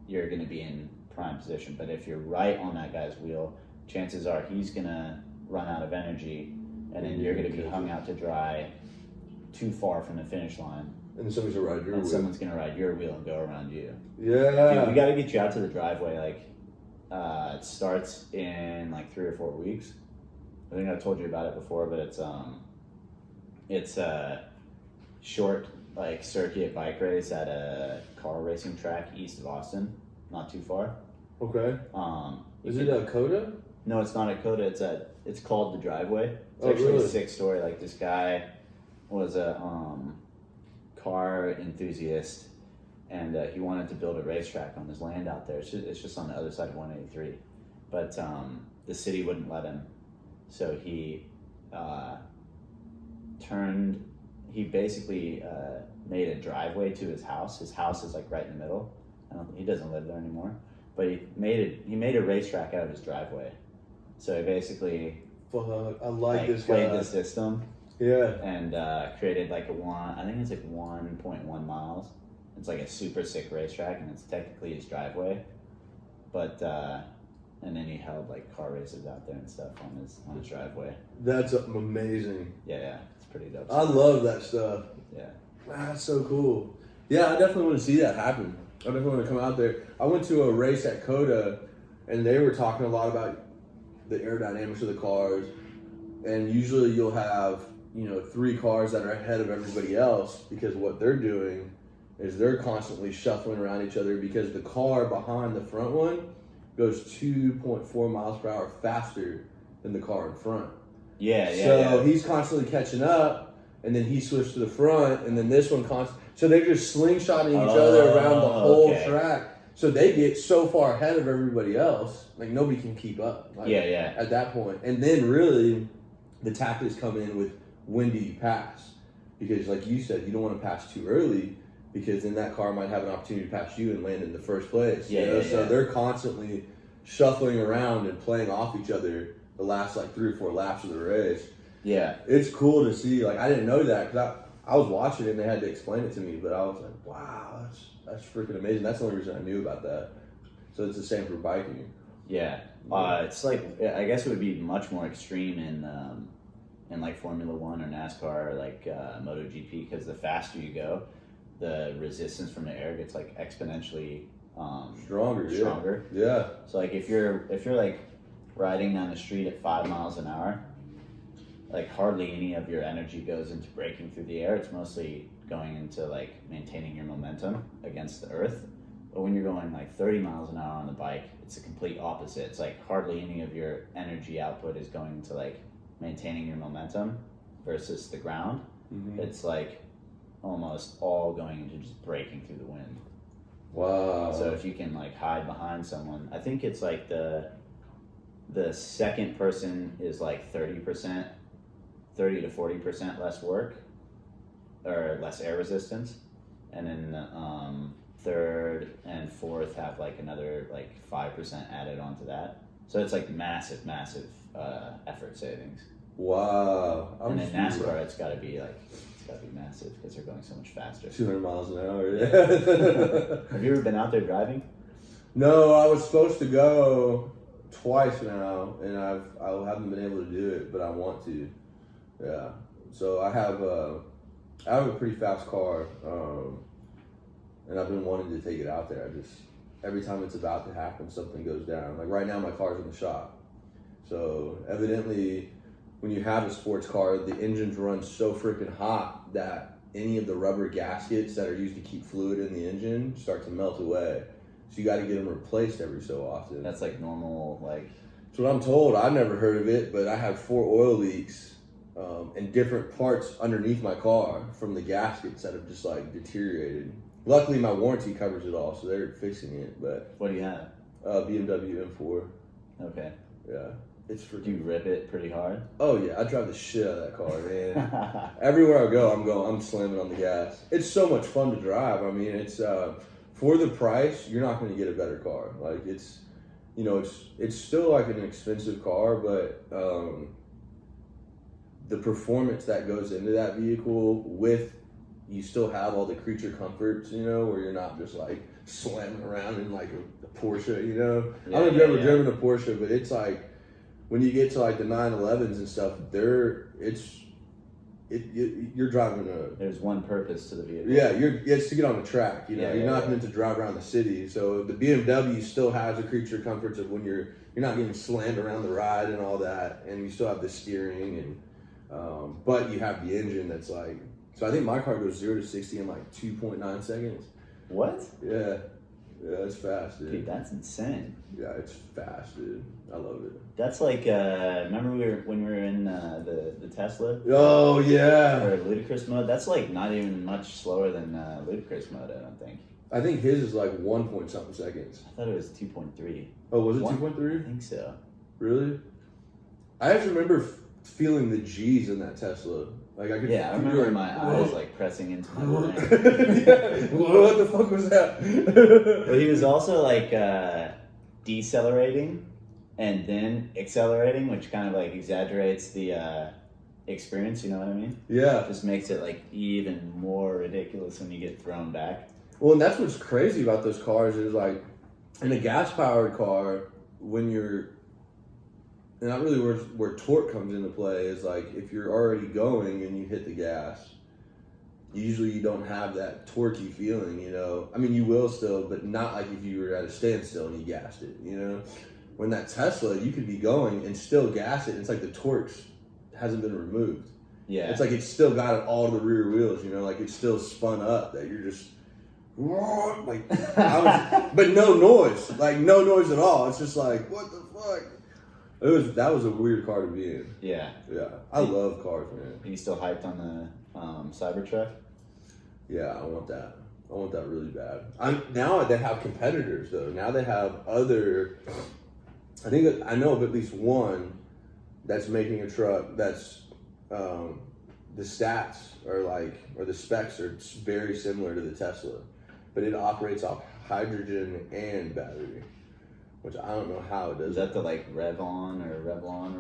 you're gonna be in prime position. But if you're right on that guy's wheel, chances are he's gonna run out of energy, and then you're going to be hung out to dry too far from the finish line. And someone's going to ride your wheel. Someone's going to ride your wheel and go around you. Yeah. Dude, we got to get you out to the driveway. Like, it starts in like 3 or 4 weeks. I think I told you about it before, but it's a short like circuit bike race at a car racing track east of Austin, not too far. Okay. Is it a Coda? No, it's not a Coda. It's called the Driveway. It's actually really? a sick story. Like this guy was a car enthusiast, and he wanted to build a racetrack on his land out there. It's just on the other side of 183, but the city wouldn't let him. So he basically made a driveway to his house. His house is like right in the middle. He doesn't live there anymore, but he made a racetrack out of his driveway. So he basically this played guy. the system. Yeah. And created like I think it's like 1.1 miles. It's like a super sick racetrack, and it's technically his driveway. But and then he held like car races out there and stuff on his driveway. That's amazing. Yeah, it's pretty dope. I love that stuff. Yeah. That's so cool. Yeah, I definitely want to see that happen. I definitely want to come out there. I went to a race at Coda, and they were talking a lot about the aerodynamics of the cars, and usually you'll have 3 cars that are ahead of everybody else, because what they're doing is they're constantly shuffling around each other, because the car behind the front one goes 2.4 miles per hour faster than the car in front. So he's constantly catching up, and then he switched to the front, and then this one so they're just slingshotting each other around the whole track. So they get so far ahead of everybody else, like nobody can keep up. At that point. And then really, the tactics come in with when do you pass? Because like you said, you don't want to pass too early, because then that car might have an opportunity to pass you and land in the first place. So they're constantly shuffling around and playing off each other the last like 3 or 4 laps of the race. Yeah. It's cool to see. Like I didn't know that, because I was watching it and they had to explain it to me, but I was like, wow, that's freaking amazing. That's the only reason I knew about that. So it's the same for biking. Yeah. It's like, I guess it would be much more extreme in like Formula 1 or NASCAR or like MotoGP, because the faster you go, the resistance from the air gets like exponentially stronger. Yeah. So like if you're like riding down the street at 5 miles an hour, like hardly any of your energy goes into braking through the air. It's mostly going into like maintaining your momentum against the earth. But when you're going like 30 miles an hour on the bike, it's the complete opposite. It's like hardly any of your energy output is going to like maintaining your momentum versus the ground. Mm-hmm. It's like almost all going into just breaking through the wind. Wow. So if you can like hide behind someone, I think it's like the second person is like 30 to 40% less work or less air resistance, and then the third and fourth have like another like 5% added onto that. So it's like massive effort savings. Wow. And in NASCAR, it's got to be massive because they're going so much faster. 200 miles an hour. Yeah. Have you ever been out there driving? No, I was supposed to go twice now, and I haven't been able to do it, but I want to. Yeah. So I have a pretty fast car, and I've been wanting to take it out there. Every time it's about to happen, something goes down. Like right now, my car's in the shop. So evidently, when you have a sports car, the engines run so freaking hot that any of the rubber gaskets that are used to keep fluid in the engine start to melt away. So you got to get them replaced every so often. That's like normal, like. That's what I'm told. I've never heard of it, but I have 4 oil leaks in different parts underneath my car from the gaskets that have just like deteriorated. Luckily, my warranty covers it all, so they're fixing it. But What do you have? BMW M4. Okay. Yeah, it's for. Do you rip it pretty hard? Oh yeah, I drive the shit out of that car, man. Everywhere I go, I'm slamming on the gas. It's so much fun to drive. I mean, it's for the price, you're not going to get a better car. Like it's still like an expensive car, but the performance that goes into that vehicle you still have all the creature comforts, where you're not just like slamming around in like a Porsche, Yeah, I don't know if you've ever driven a Porsche, but it's like when you get to like the 911s and stuff, you're driving There's one purpose to the vehicle. Yeah, it's to get on the track. You're not yeah. meant to drive around the city. So the BMW still has the creature comforts of when you're not getting slammed around the ride and all that, and you still have the steering and but you have the engine that's like. So I think my car goes 0 to 60 in like 2.9 seconds. What? Yeah, it's fast, dude. Dude, that's insane. Yeah, it's fast, dude. I love it. That's like, remember when we were in the Tesla? Oh yeah. For ludicrous mode. That's like not even much slower than ludicrous mode. I don't think. I think his is like 1 point something seconds. I thought it was 2.3. Oh, was it 2.3? 2.3? I think so. Really? I actually remember feeling the G's in that Tesla. Like I could. Yeah, I remember my eyes like pressing into my brain. Yeah. What the fuck was that? But he was also like decelerating and then accelerating, which kind of like exaggerates the experience. You know what I mean? Yeah. Just makes it like even more ridiculous when you get thrown back. Well, and that's what's crazy about those cars is like in a gas-powered car, when you're. And that really where torque comes into play is like if you're already going and you hit the gas, usually you don't have that torquey feeling, I mean, you will still, but not like if you were at a standstill and you gassed it, When that Tesla, you could be going and still gas it. And it's like the torque hasn't been removed. Yeah. It's like it's still got it all the rear wheels, like it's still spun up that you're just like, but no noise, like no noise at all. It's just like, what the fuck? That was a weird car to be in. Yeah. Yeah. I love cars, man. Are you still hyped on the Cybertruck? Yeah, I want that. I want that really bad. Now they have competitors though. Now they have other. I think I know of at least one that's making a truck that's the stats or the specs are very similar to the Tesla, but it operates off hydrogen and battery. Which I don't know how it does. Is that the like Revlon or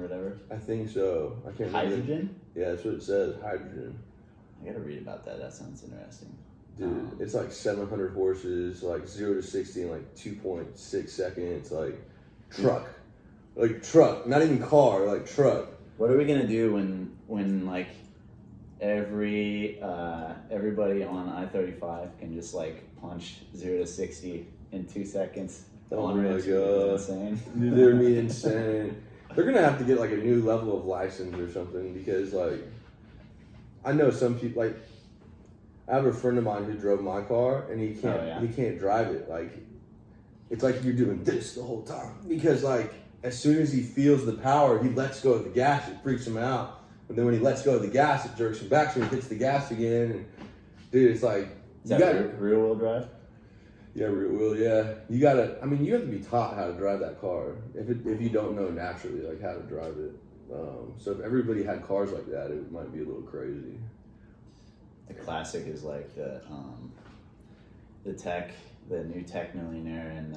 whatever? I think so. I can't remember. Hydrogen? Yeah, that's what it says. Hydrogen. I gotta read about that. That sounds interesting. Dude, it's like 700 horses, like 0 to 60 in like 2.6 seconds, like truck. Like truck. Not even car, like truck. What are we gonna do when like everybody on I-35 can just like punch 0 to 60 in 2 seconds? Oh my god. Insane. Dude, they're be insane. They're gonna have to get like a new level of license or something because like I know some people like I have a friend of mine who drove my car, and he can't drive it. Like, it's like you're doing this the whole time, because like as soon as he feels the power, he lets go of the gas. It freaks him out, and then when he lets go of the gas, it jerks him back, so he hits the gas again. And dude, it's like Is that rear wheel drive? Yeah, rear wheel. Yeah, you have to be taught how to drive that car if you don't know naturally like how to drive it. So if everybody had cars like that, it might be a little crazy. The classic is like the new tech millionaire in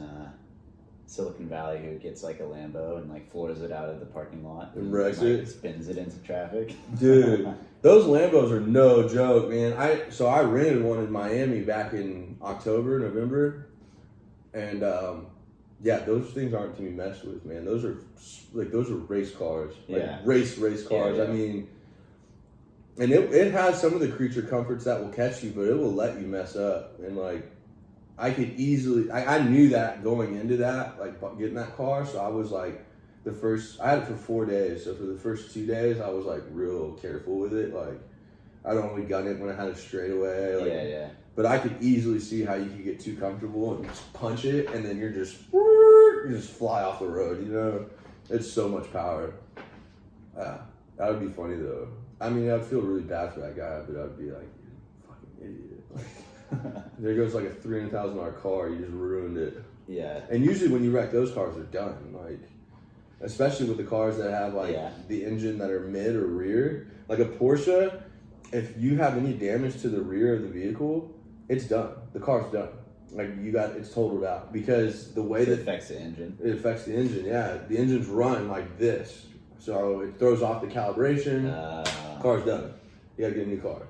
Silicon Valley who gets like a Lambo and like floors it out of the parking lot and wrecks it, spins it into traffic. Dude, those Lambos are no joke, man. I rented one in Miami back in October, November, and yeah, those things aren't to be messed with, man. Those are race cars, like race cars. Yeah. I mean, and it has some of the creature comforts that will catch you, but it will let you mess up. And like, I could easily, I knew that going into that, like getting that car. So I was like, I had it for 4 days. So for the first 2 days, I was like real careful with it. Like, I'd only gun it when I had a straightaway. Like, yeah. But I could easily see how you could get too comfortable and just punch it, and then you just fly off the road. You know, it's so much power. That would be funny though. I mean, I'd feel really bad for that guy, but I'd be like, you fucking idiot. There goes like a $300,000 car. You just ruined it. Yeah. And usually when you wreck those cars, they're done. Like, especially with the cars that have like the engine that are mid or rear. Like a Porsche, if you have any damage to the rear of the vehicle, it's done. The car's done. Like it's totaled out, because the way it affects the engine. It affects the engine. Yeah, the engine's run like this, so it throws off the calibration. Car's done. You gotta get a new car.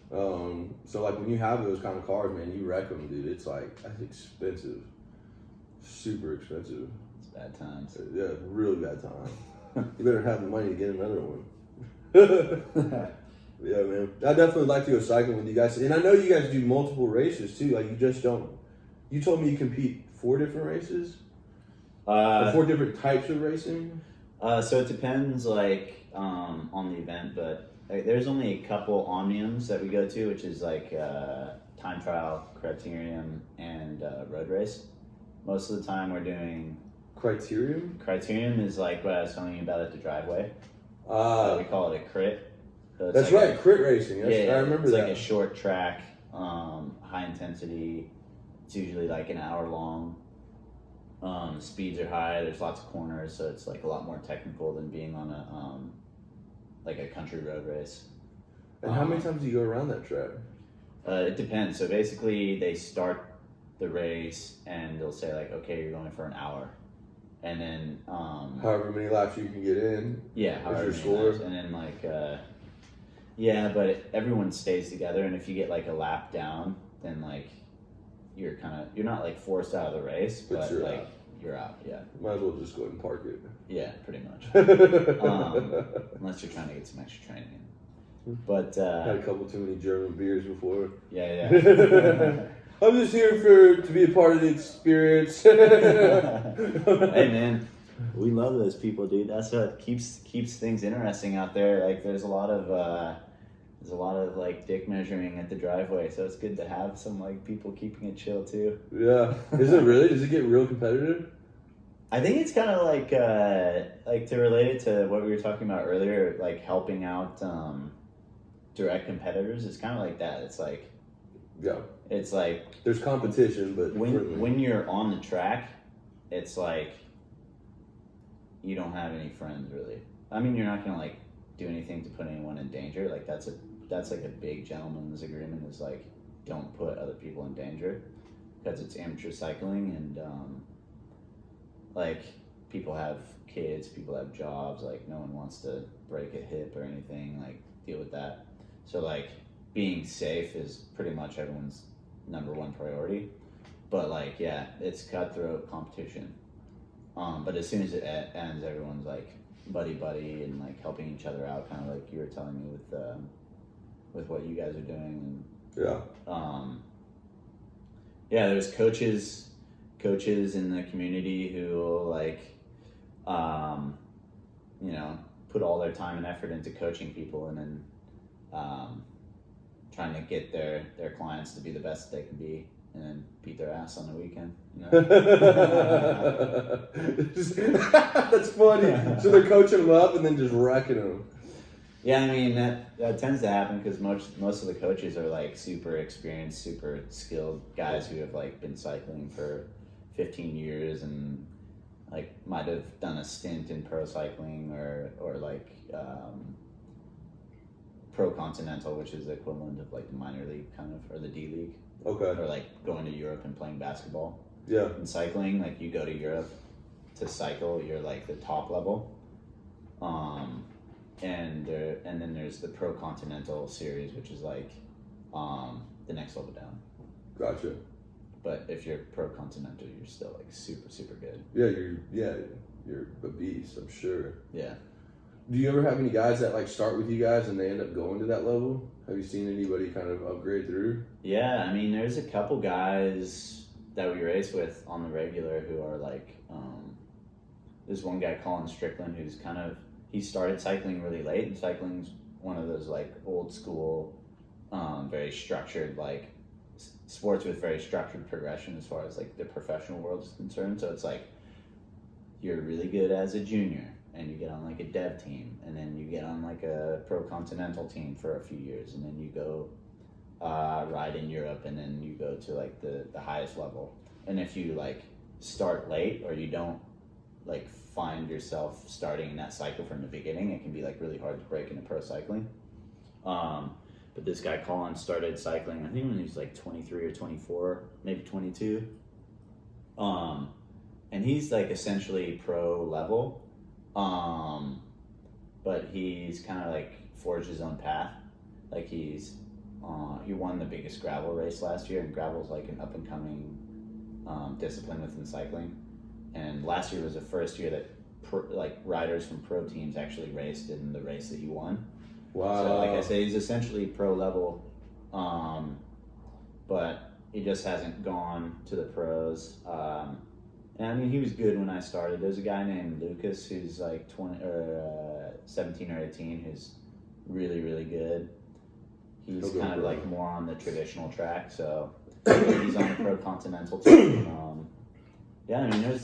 So like when you have those kind of cars, man, you wreck them, dude. It's like, that's expensive, super expensive. It's bad times. Yeah, really bad time. You better have the money to get another one. Yeah, man. I'd definitely like to go cycling with you guys. And I know you guys do multiple races too. Like, you just don't. You told me you compete 4 different races? Or 4 different types of racing? So it depends, like, on the event, but there's only a couple omniums that we go to, which is like time trial, criterium, and road race. Most of the time we're doing... Criterium? Criterium is like what I was telling you about at the driveway. We call it a crit. So that's like right, crit racing. I remember it's that. It's like a short track, high intensity. It's usually like an hour long. Speeds are high. There's lots of corners, so it's like a lot more technical than being on a like a country road race. And how many times do you go around that track? It depends. So basically, they start the race and they'll say like, okay, you're going for an hour, and then however many laps you can get in. Yeah, however many laps, and then like. Yeah, but everyone stays together, and if you get like a lap down, then like you're not like forced out of the race, but you're like out. You're out. Yeah. Might as well just go ahead and park it. Yeah, pretty much. Unless you're trying to get some extra training in. But had a couple too many German beers before. Yeah. I'm just here to be a part of the experience. Hey man. We love those people, dude. That's what keeps things interesting out there. Like, there's a lot of like dick measuring at the driveway, so it's good to have some like people keeping it chill too. Yeah, is it really? Does it get real competitive? I think it's kind of like to relate it to what we were talking about earlier, like helping out direct competitors. It's kind of like that. It's like it's like there's competition, but when you're on the track, it's like. You don't have any friends really. I mean, you're not gonna like do anything to put anyone in danger. Like that's like a big gentleman's agreement. Is like, don't put other people in danger, because it's amateur cycling, and like people have kids, people have jobs. Like no one wants to break a hip or anything. Like deal with that. So like being safe is pretty much everyone's #1 priority. But like it's cutthroat competition. But as soon as it ends, everyone's like buddy and like helping each other out, kind of like you were telling me with what you guys are doing. And, there's coaches in the community who will like, put all their time and effort into coaching people, and then trying to get their clients to be the best they can be, and then beat their ass on the weekend. That's funny. So they're coaching them up and then just wrecking them. Yeah, I mean that tends to happen because most of the coaches are like super experienced, super skilled guys who have like been cycling for 15 years and like might have done a stint in pro cycling or like pro continental, which is the equivalent of like the minor league kind of, or the D league. Okay. Or like going to Europe and playing basketball. Yeah. In cycling, like you go to Europe to cycle, you're like the top level. And then there's the Pro Continental series, which is like the next level down. Gotcha. But if you're Pro Continental, you're still like super, super good. Yeah, you're a beast, I'm sure. Yeah. Do you ever have any guys that like start with you guys and they end up going to that level? Have you seen anybody kind of upgrade through? Yeah, I mean, there's a couple guys that we race with on the regular who are like, there's one guy, Colin Strickland, who's kind of, he started cycling really late, and cycling's one of those like old school, very structured, like sports with very structured progression as far as like the professional world is concerned. So it's like, you're really good as a junior, and you get on like a dev team, and then you get on like a pro continental team for a few years, and then you go ride in Europe, and then you go to like the highest level. And if you like start late, or you don't like find yourself starting in that cycle from the beginning, it can be like really hard to break into pro cycling. But this guy Colin started cycling, I think when he was like 23 or 24, maybe 22. And he's like essentially pro level. But he's kind of like forged his own path. Like he won the biggest gravel race last year, and gravel's like an up and coming discipline within cycling. And last year was the first year that like riders from pro teams actually raced in the race that he won. Wow. So like I say, he's essentially pro level, but he just hasn't gone to the pros. And I mean, he was good when I started. There's a guy named Lucas who's like 17 or 18 who's really, really good. He's kind of like more on the traditional track, so he's on the Pro Continental team. Yeah, I mean,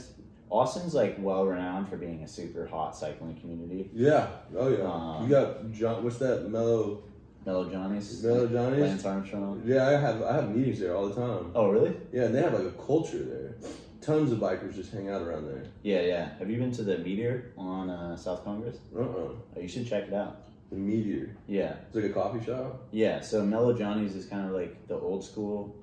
Austin's like well renowned for being a super hot cycling community. Yeah. Oh yeah. You got John. What's that? Mellow Johnny's. Lance Armstrong. Yeah, I have meetings there all the time. Oh really? Yeah, and they have like a culture there. Tons of bikers just hang out around there. Yeah. Have you been to the Meteor on South Congress? Oh, you should check it out. The Meteor. Yeah. It's like a coffee shop? Yeah, so Mellow Johnny's is kind of like the old school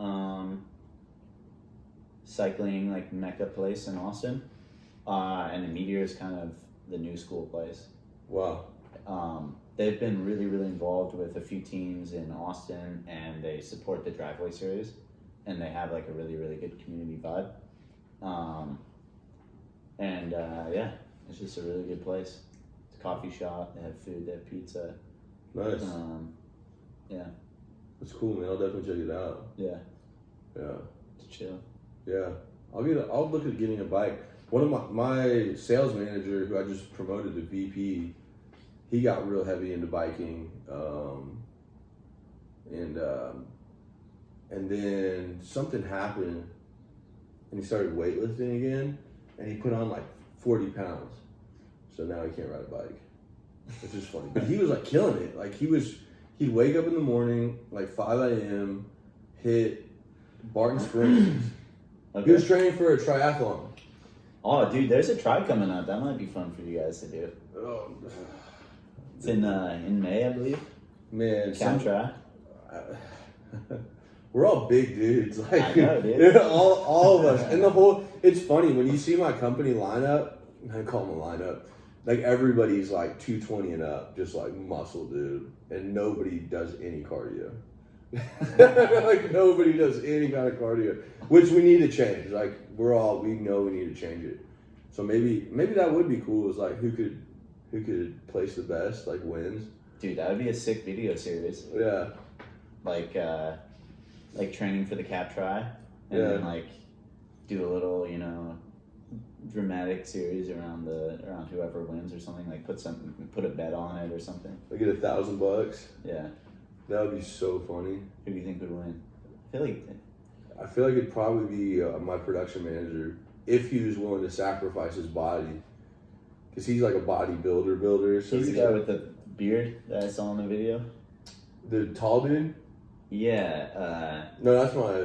cycling like mecca place in Austin. And the Meteor is kind of the new school place. Wow. They've been really, really involved with a few teams in Austin, and they support the Driveway series, and they have like a really, really good community vibe. Yeah, it's just a really good place. It's a coffee shop, they have food, they have pizza. Nice. Yeah. That's cool, man. I'll definitely check it out. Yeah. Yeah. It's chill. Yeah. I'll look at getting a bike. One of my sales manager, who I just promoted to VP, he got real heavy into biking. And then something happened, and he started weightlifting again, and he put on like 40 pounds. So now he can't ride a bike, which is funny. But he was like killing it. Like he'd wake up in the morning, like 5 a.m., hit Barton Springs. Okay. He was training for a triathlon. Oh, dude, there's a tri coming up. That might be fun for you guys to do. Oh, it's in May, I believe. Man, Tri. We're all big dudes. Like I know, dude. all of us. And it's funny when you see my company lineup. I call them a lineup. Like everybody's like 220 and up, just like muscle, dude, and nobody does any cardio. Like nobody does any kind of cardio, which we need to change. Like we know we need to change it. So maybe that would be cool. Is like who could place the best, like wins. Dude, that would be a sick video series. Yeah. Like training for the Cap Tri, and then like do a little, dramatic series around whoever wins or something. Like put a bet on it or something. I get $1,000. Yeah. That would be so funny. Who do you think would win? I feel like it'd probably be my production manager if he was willing to sacrifice his body, because he's like a bodybuilder. So he's the guy with the beard that I saw in the video. The tall dude. Yeah. No,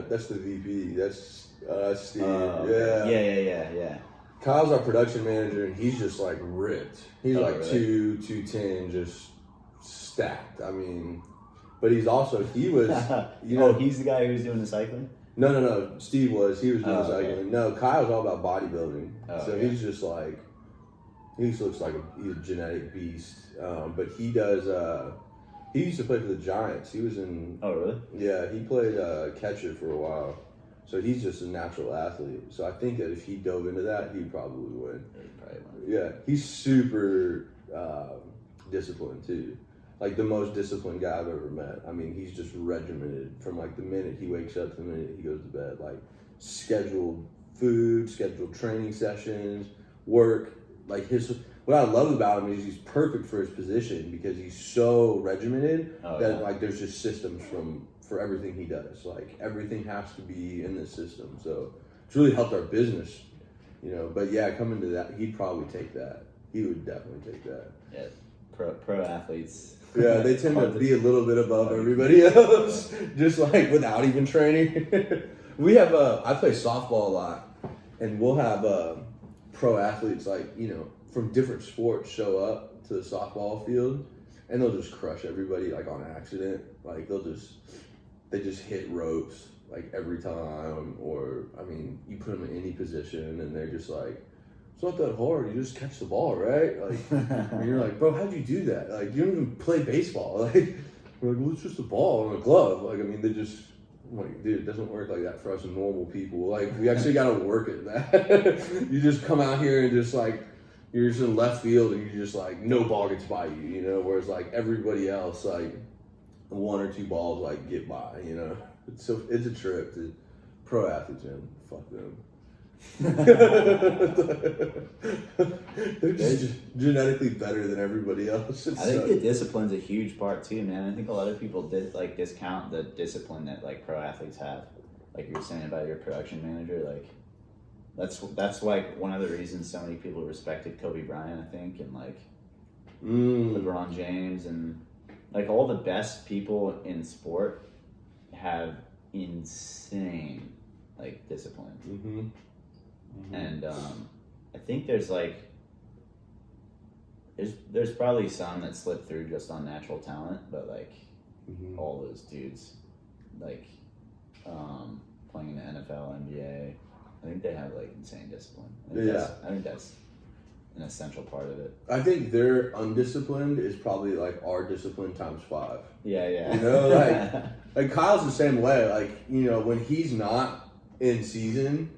that's the VP. That's Steve. Yeah. Kyle's our production manager, and he's just like ripped. He's like really? 210, just stacked. I mean, but he was, he's the guy who's doing the cycling? No. Steve was. He was doing the cycling. Okay. No, Kyle's all about bodybuilding. So yeah. he's just like, he just looks like he's a genetic beast. But he does, he used to play for the Giants. He was in. Oh, really? Yeah, he played catcher for a while. So he's just a natural athlete. So I think that if he dove into that, he'd probably win. He'd probably win. Yeah, he's super disciplined too. Like the most disciplined guy I've ever met. I mean, he's just regimented from like the minute he wakes up to the minute he goes to bed. Like scheduled food, scheduled training sessions, work. Like what I love about him is he's perfect for his position because he's so regimented that like there's just systems for everything he does. Like everything has to be in this system. So it's really helped our business, But yeah, coming to that, he'd probably take that. He would definitely take that. Yeah, pro athletes. Yeah, they tend to be a little bit above everybody else, just like without even training. We have I play softball a lot, and we'll have pro athletes like from different sports show up to the softball field, and they'll just crush everybody like on accident. Like they just hit ropes like every time, or I mean, you put them in any position, and they're just like, it's not that hard. You just catch the ball, right? Like, and you're like, bro, how'd you do that? Like, you don't even play baseball. Like, we're like, well, it's just a ball and a glove. Like, I mean, I'm like, dude, it doesn't work like that for us normal people. Like, we actually got to work at that. You just come out here and just like, you're just in left field and you're just like, no ball gets by you, Whereas like everybody else, like one or two balls like get by, So it's a trip to pro athletes, man. Fuck them. They're just genetically better than everybody else. I think the discipline's a huge part too, man. I think a lot of people discount the discipline that like pro athletes have. Like you were saying about your production manager, like that's like one of the reasons so many people respected Kobe Bryant, I think, and like LeBron James, and like all the best people in sport have insane like discipline. Mm-hmm. And I think there's probably some that slip through just on natural talent, but like all those dudes like playing in the NFL, NBA, I think they have like insane discipline. I think that's an essential part of it. I think their undisciplined is probably like our discipline times 5. Yeah. Like Kyle's the same way. Like, when he's not in season,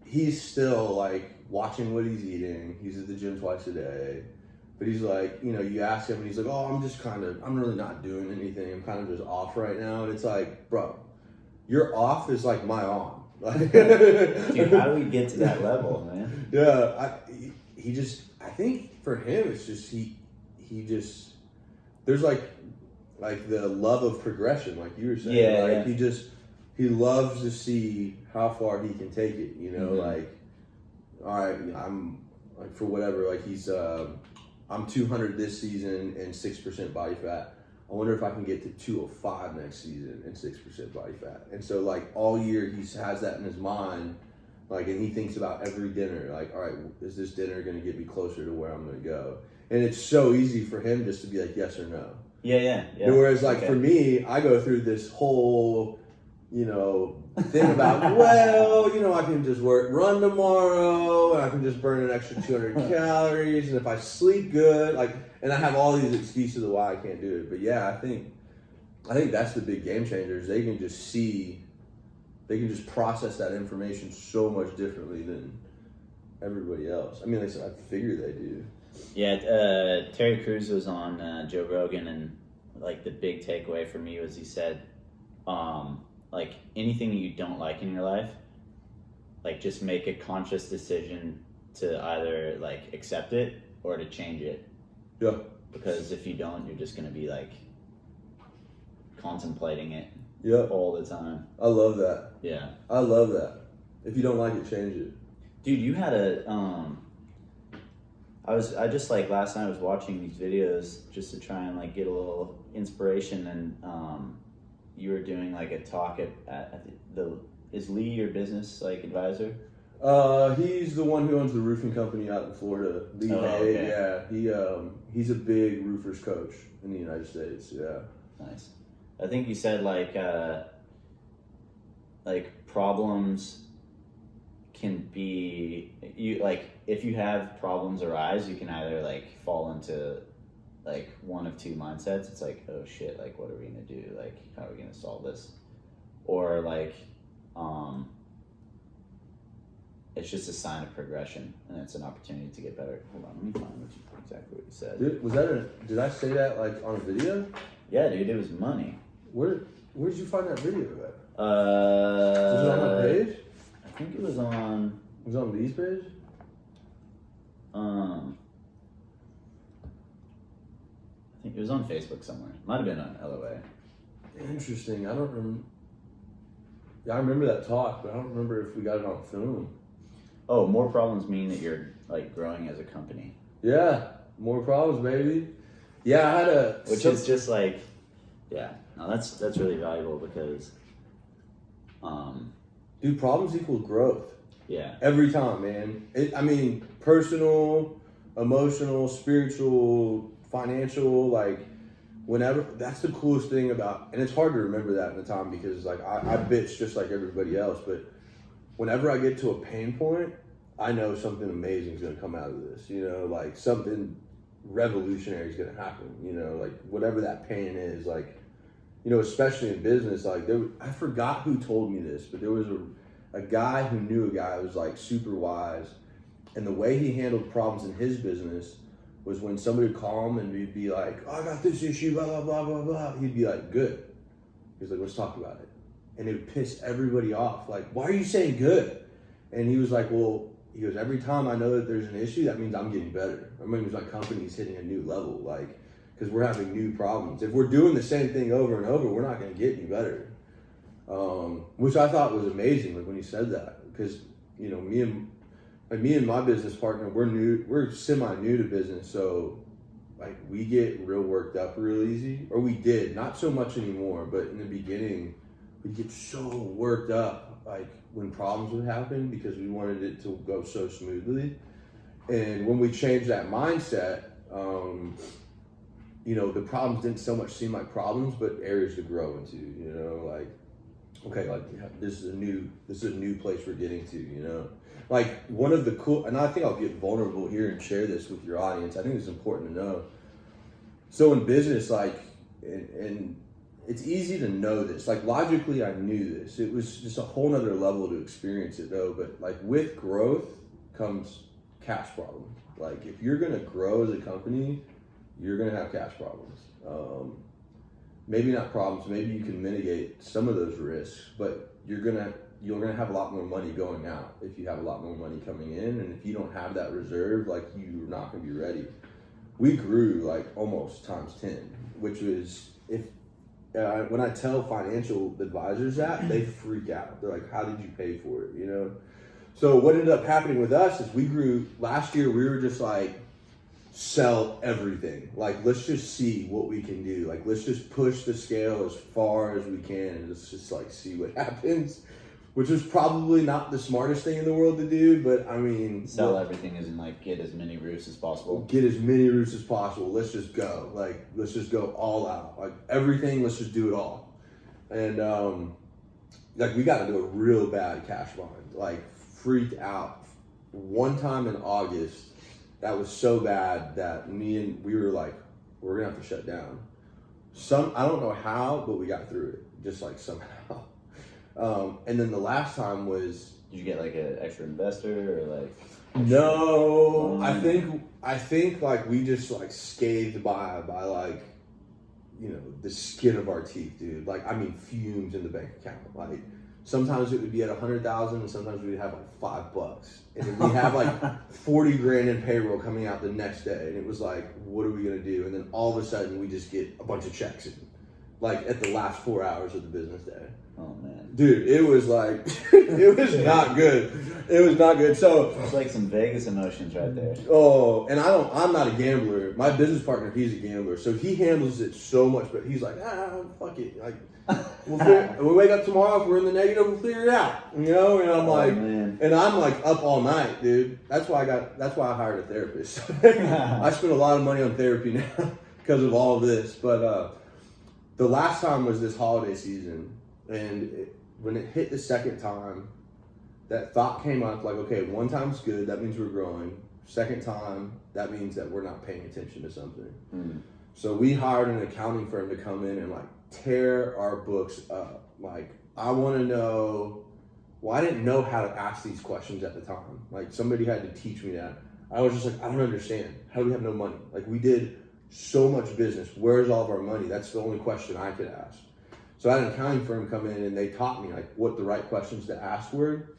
he's still like watching what he's eating. He's at the gym twice a day. But he's like, you ask him and he's like, oh, I'm really not doing anything. I'm kind of just off right now. And it's like, bro, your off is like my on. Dude, how do we get to that level, man? Yeah, I think for him, it's just, he there's like the love of progression, like you were saying. He loves to see how far he can take it, like, all right, I'm like, for whatever, like I'm 200 this season and 6% body fat. I wonder if I can get to 205 next season and 6% body fat. And so like all year he has that in his mind, like, and he thinks about every dinner, like, all right, is this dinner going to get me closer to where I'm going to go? And it's so easy for him just to be like, yes or no. Yeah. Whereas like for me, I go through this whole, thing about, I can just run tomorrow and I can just burn an extra 200 calories. And if I sleep good, like, and I have all these excuses of why I can't do it. But yeah, I think that's the big game changers. They can just process that information so much differently than everybody else. I mean, I figure they do. Yeah, Terry Crews was on Joe Rogan, and like the big takeaway for me was he said, like anything that you don't like in your life, like just make a conscious decision to either like accept it or to change it. Yeah. Because if you don't, you're just gonna be like contemplating it Yep. all the time. I love that. Yeah. I love that. If you don't like it, change it. Dude, you had I just like last night I was watching these videos just to try and like get a little inspiration, and you were doing like a talk at is Lee your business like advisor? He's the one who owns the roofing company out in Florida. Lee Hay, yeah. He's a big roofers coach in the United States. Yeah. Nice. I think you said like problems can be if you have problems arise, you can either like fall into like one of two mindsets. It's like, oh shit, like what are we gonna do? Like how are we gonna solve this? Or like it's just a sign of progression and it's an opportunity to get better. Hold on, let me find exactly what you said. Dude, did I say that like on a video? Yeah, dude, it was money. Where did you find that video at? Was it on my page? I think it was on. Was it on Lee's page? I think it was on Facebook somewhere. Might have been on LOA. Interesting. I don't remember. Yeah, I remember that talk, but I don't remember if we got it on film. Oh, more problems mean that you're like growing as a company. Yeah, more problems, baby. Yeah, I had which is just like, yeah. No, that's really valuable because, dude, problems equal growth. Yeah. Every time, man. Personal, emotional, spiritual, financial, like whenever. That's the coolest thing about, and it's hard to remember that in the time because like I bitch just like everybody else, but whenever I get to a pain point, I know something amazing is going to come out of this. You know, like something revolutionary is going to happen. You know, like whatever that pain is, like. You know, especially in business, like I forgot who told me this, but there was a guy who knew a guy who was like super wise, and the way he handled problems in his business was when somebody would call him and he'd be like, oh, I got this issue, blah, blah, blah, blah, blah. He'd be like, good. He's like, let's talk about it. And it would piss everybody off. Like, why are you saying good? And he was like, well, he goes, every time I know that there's an issue, that means I'm getting better. That means my company's hitting a new level. Like, because we're having new problems. If we're doing the same thing over and over, we're not going to get any better. Which I thought was amazing, like when he said that, because you know me and my business partner, we're semi new to business, so like we get real worked up real easy, or we did, not so much anymore, but in the beginning we get so worked up like when problems would happen because we wanted it to go so smoothly. And when we changed that mindset, you know, the problems didn't so much seem like problems, but areas to grow into, you know, like, okay, like this is a new place we're getting to, you know, like one of the cool, and I think I'll get vulnerable here and share this with your audience. I think it's important to know. So in business, like, and it's easy to know this, like logically I knew this, it was just a whole nother level to experience it though. But like with growth comes cash problems. Like if you're going to grow as a company, you're going to have cash problems. Maybe not problems. Maybe you can mitigate some of those risks, but you're going to have a lot more money going out if you have a lot more money coming in. And if you don't have that reserve, like you're not going to be ready. We grew like almost times 10, which was when I tell financial advisors that, they freak out. They're like, how did you pay for it? You know? So what ended up happening with us is we grew last year. We were just like, sell everything. Like, let's just see what we can do. Like, let's just push the scale as far as we can and let's just like see what happens, which was probably not the smartest thing in the world to do, but I mean, sell everything as in like get as many roofs as possible. Get as many roofs as possible. Let's just go. Like, let's just go all out. Like everything, let's just do it all. And like we got into a real bad cash bind. Like freaked out. One time in August, that was so bad that we were like, we're gonna have to shut down. I don't know how, but we got through it, just like somehow. And then the last time was. Did you get like an extra investor or like? No, I think like we just like scathed by like, you know, the skin of our teeth, dude. Like I mean, fumes in the bank account. Like sometimes it would be at 100,000, and sometimes we'd have like $5, and then we have like 40 grand in payroll coming out the next day, and it was like, what are we gonna do? And then all of a sudden, we just get a bunch of checks in, like at the last 4 hours of the business day. Oh man, dude, it was like it was not good. It was not good. So it's like some Vegas emotions right there. Oh, and I'm not a gambler. My business partner, he's a gambler, so he handles it so much. But he's like, fuck it. Like, we wake up tomorrow, if we're in the negative, we'll figure it out. You know? And I'm like up all night, dude. That's why I hired a therapist. I spend a lot of money on therapy now because of all of this. But the last time was this holiday season, and when it hit the second time, that thought came up like, okay, one time's good, that means we're growing. Second time, that means that we're not paying attention to something. Mm. So we hired an accounting firm to come in and like tear our books up. Like, I want to know, well, I didn't know how to ask these questions at the time. Like, somebody had to teach me that. I was just like, I don't understand. How do we have no money? Like, we did so much business. Where's all of our money? That's the only question I could ask. So I had an accounting firm come in and they taught me like what the right questions to ask were.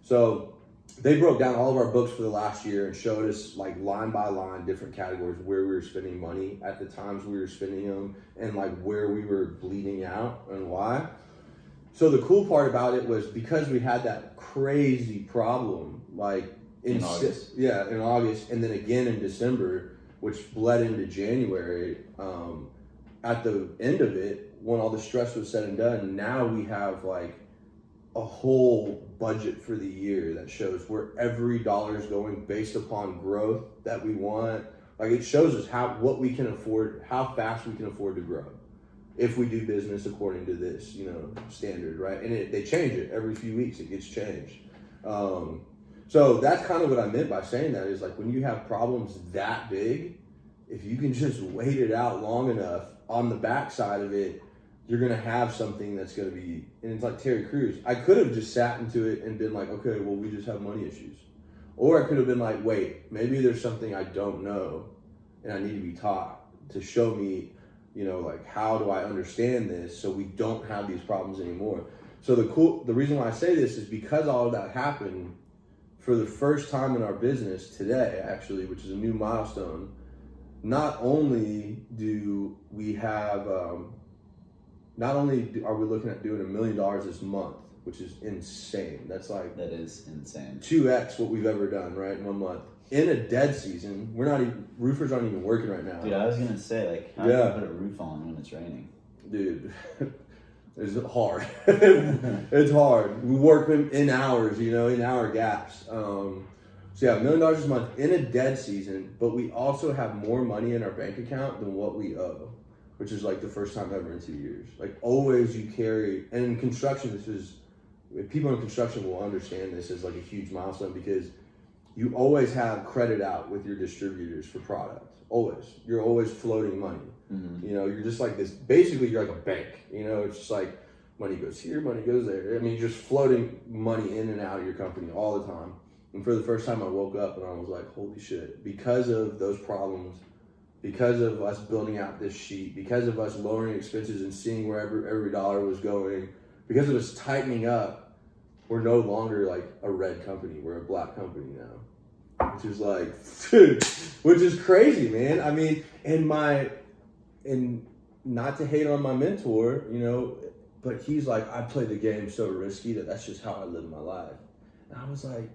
So they broke down all of our books for the last year and showed us like line by line different categories where we were spending money at the times we were spending them and like where we were bleeding out and why. So the cool part about it was because we had that crazy problem like in August. In August and then again in December, which bled into January. At the end of it, when all the stress was said and done, now we have like a whole budget for the year that shows where every dollar is going based upon growth that we want. Like it shows us what we can afford, how fast we can afford to grow if we do business according to this, standard, right? And they change it every few weeks. It gets changed. So that's kind of what I meant by saying that is like when you have problems that big, if you can just wait it out long enough, on the backside of it, you're going to have something that's going to be, and it's like Terry Crews. I could have just sat into it and been like, okay, well, we just have money issues. Or I could have been like, wait, maybe there's something I don't know and I need to be taught to show me, like how do I understand this so we don't have these problems anymore. So the reason why I say this is because all of that happened for the first time in our business today, actually, which is a new milestone. Not only do we have, not only are we looking at doing $1 million this month, which is insane. That is insane. 2x what we've ever done, right? In 1 month. In a dead season, roofers aren't even working right now. Dude, I was gonna say, like, how do you put a roof on when it's raining? Dude, it's hard. It's hard. We work in hours, in hour gaps. So yeah, $1 million this month in a dead season, but we also have more money in our bank account than what we owe, which is like the first time ever in 2 years. Like always you carry, and in construction, people in construction will understand this as like a huge milestone because you always have credit out with your distributors for product. Always. You're always floating money. Mm-hmm. You're just like this, basically you're like a bank, it's just like money goes here, money goes there. I mean, you're just floating money in and out of your company all the time. And for the first time I woke up and I was like, holy shit, because of those problems, because of us building out this sheet, because of us lowering expenses and seeing where every dollar was going, because of us tightening up, we're no longer like a red company, we're a black company now. Which is like, dude, which is crazy, man. I mean, and not to hate on my mentor, but he's like, I play the game so risky that's just how I live my life. And I was like,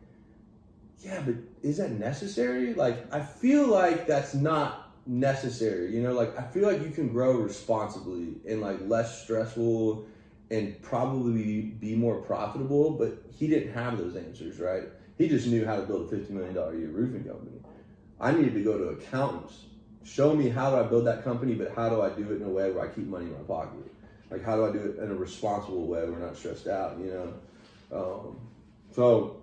yeah, but is that necessary? Like, I feel like that's not necessary, like, I feel like you can grow responsibly and like less stressful and probably be more profitable, but he didn't have those answers, right? He just knew how to build a $50 million a year roofing company. I needed to go to accountants. Show me how do I build that company, but how do I do it in a way where I keep money in my pocket? Like, how do I do it in a responsible way where we're not stressed out, So,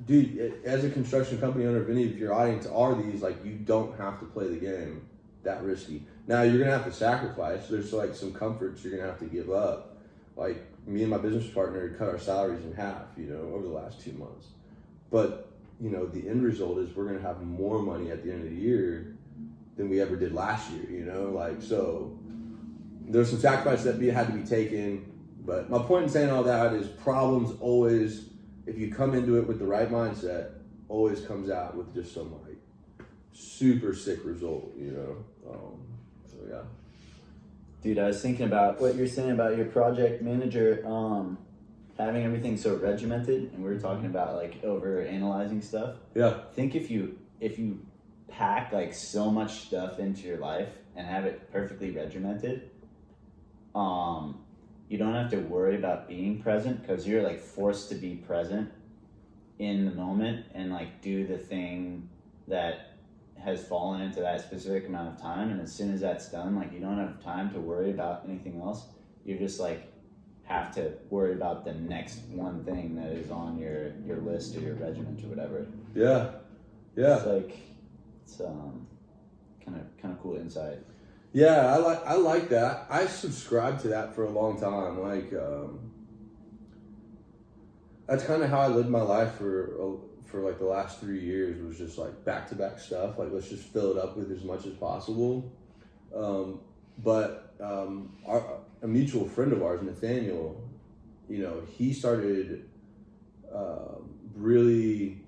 dude, as a construction company owner, if any of your audience are these, like, you don't have to play the game that risky. Now, you're going to have to sacrifice. There's, like, some comforts you're going to have to give up. Like, me and my business partner cut our salaries in half, over the last 2 months. But, the end result is we're going to have more money at the end of the year than we ever did last year, so there's some sacrifice that had to be taken. But my point in saying all that is problems always, if you come into it with the right mindset, always comes out with just some super sick result, So yeah. Dude, I was thinking about what you're saying about your project manager, having everything so regimented, and we were talking about like over analyzing stuff. Yeah. I think if you pack like so much stuff into your life and have it perfectly regimented, you don't have to worry about being present, because you're like forced to be present in the moment and like do the thing that has fallen into that specific amount of time. And as soon as that's done, like you don't have time to worry about anything else. You're just like have to worry about the next one thing that is on your list or your regiment or whatever. Yeah. It's like it's kind of cool insight. Yeah, I like that. I subscribed to that for a long time. Like that's kind of how I lived my life for like the last 3 years, was just like back-to-back stuff. Like, let's just fill it up with as much as possible. But a mutual friend of ours, Nathaniel, you know, he started really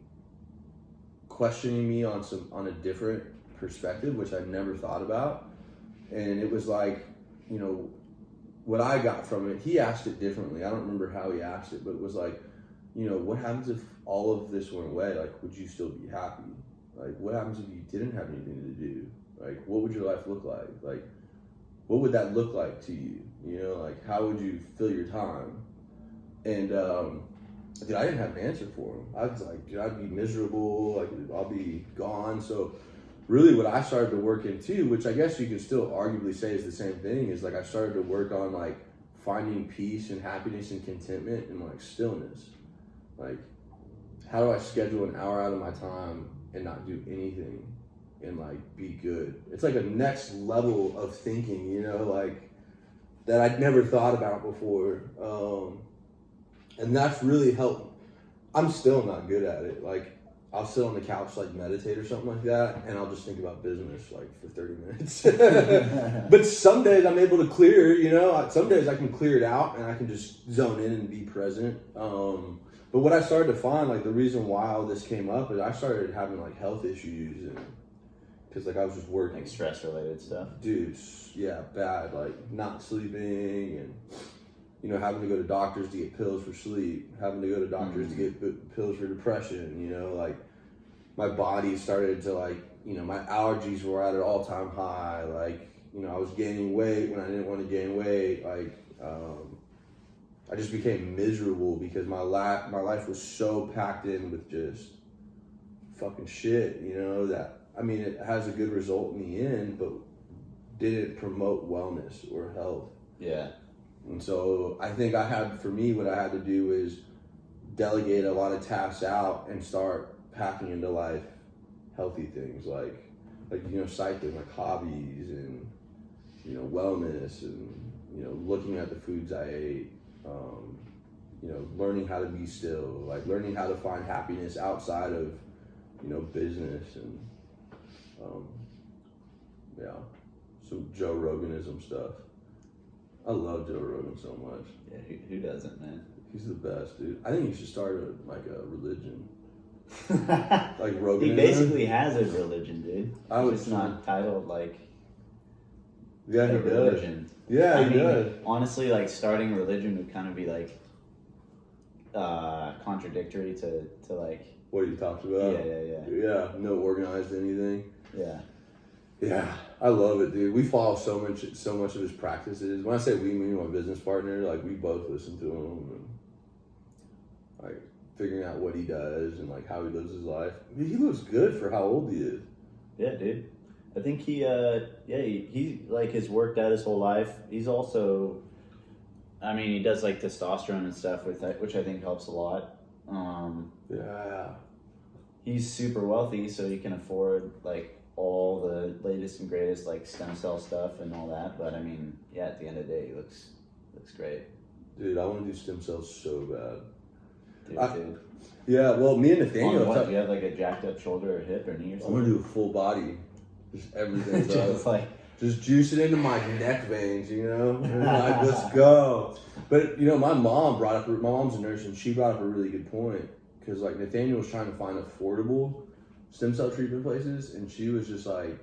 questioning me on a different perspective, which I never thought about. And it was like, you know, what I got from it, he asked it differently. I don't remember how he asked it, but it was like, you know, what happens if all of this went away? Like, would you still be happy? Like, what happens if you didn't have anything to do? Like, what would your life look like? Like, what would that look like to you? You know, like, how would you fill your time? And, dude, I didn't have an answer for him. I was like, dude, I'd be miserable. Like, I'll be gone. So really what I started to work into, which I guess you could still arguably say is the same thing, is like I started to work on like finding peace and happiness and contentment and like stillness. Like, how do I schedule an hour out of my time and not do anything and like be good? It's like a next level of thinking, you know, like that I'd never thought about before. And that's really helped. I'm still not good at it. Like, I'll sit on the couch, like meditate or something like that, and I'll just think about business like for 30 minutes. But some days I'm able to clear, you know, some days I can clear it out and I can just zone in and be present. But what I started to find, like the reason why all this came up is I started having like health issues, and because like I was just working. Like stress related stuff? Dude, yeah, bad, like not sleeping and, you know, having to go to doctors to get pills for sleep, having to go to doctors to get pills for depression, you know, like my body started to like, you know, my allergies were at an all-time high, like, you know, I was gaining weight when I didn't want to gain weight, like, I just became miserable because my life was so packed in with just fucking shit, you know, that, I mean, it has a good result in the end, but didn't promote wellness or health. Yeah. And so I think for me, what I had to do is delegate a lot of tasks out and start packing into life healthy things like, you know, cycling, like hobbies and, you know, wellness and, you know, looking at the foods I ate, you know, learning how to be still, like learning how to find happiness outside of, you know, business and, yeah, some Joe Roganism stuff. I love Joe Rogan so much. Yeah, who doesn't, man? He's the best, dude. I think he should start a religion. Like Roganism. He basically has a religion, dude. It's not titled like yeah, he religion. Does. Yeah, I he mean, does. Honestly, like starting a religion would kind of be like contradictory to like what you talked about. Yeah, no organized anything. Yeah, I love it, dude. We follow so much of his practices. When I say we, me and my business partner, like we both listen to him and like figuring out what he does and like how he lives his life. I mean, he looks good for how old he is. Yeah, dude. I think he like has worked out his whole life. He's also, I mean, he does like testosterone and stuff with that, which I think helps a lot. Yeah. He's super wealthy, so he can afford like all the latest and greatest like stem cell stuff and all that. But I mean, yeah, at the end of the day, he looks great. Dude, I want to do stem cells so bad. Dude. Yeah, well, me and Nathaniel. What? Do you have like a jacked up shoulder or hip or knee or something? I'm gonna do a full body, just everything. just juice it into my neck veins, you know. Like, let's go. But you know, my mom's a nurse, and she brought up a really good point because like Nathaniel was trying to find affordable stem cell treatment places, and she was just like,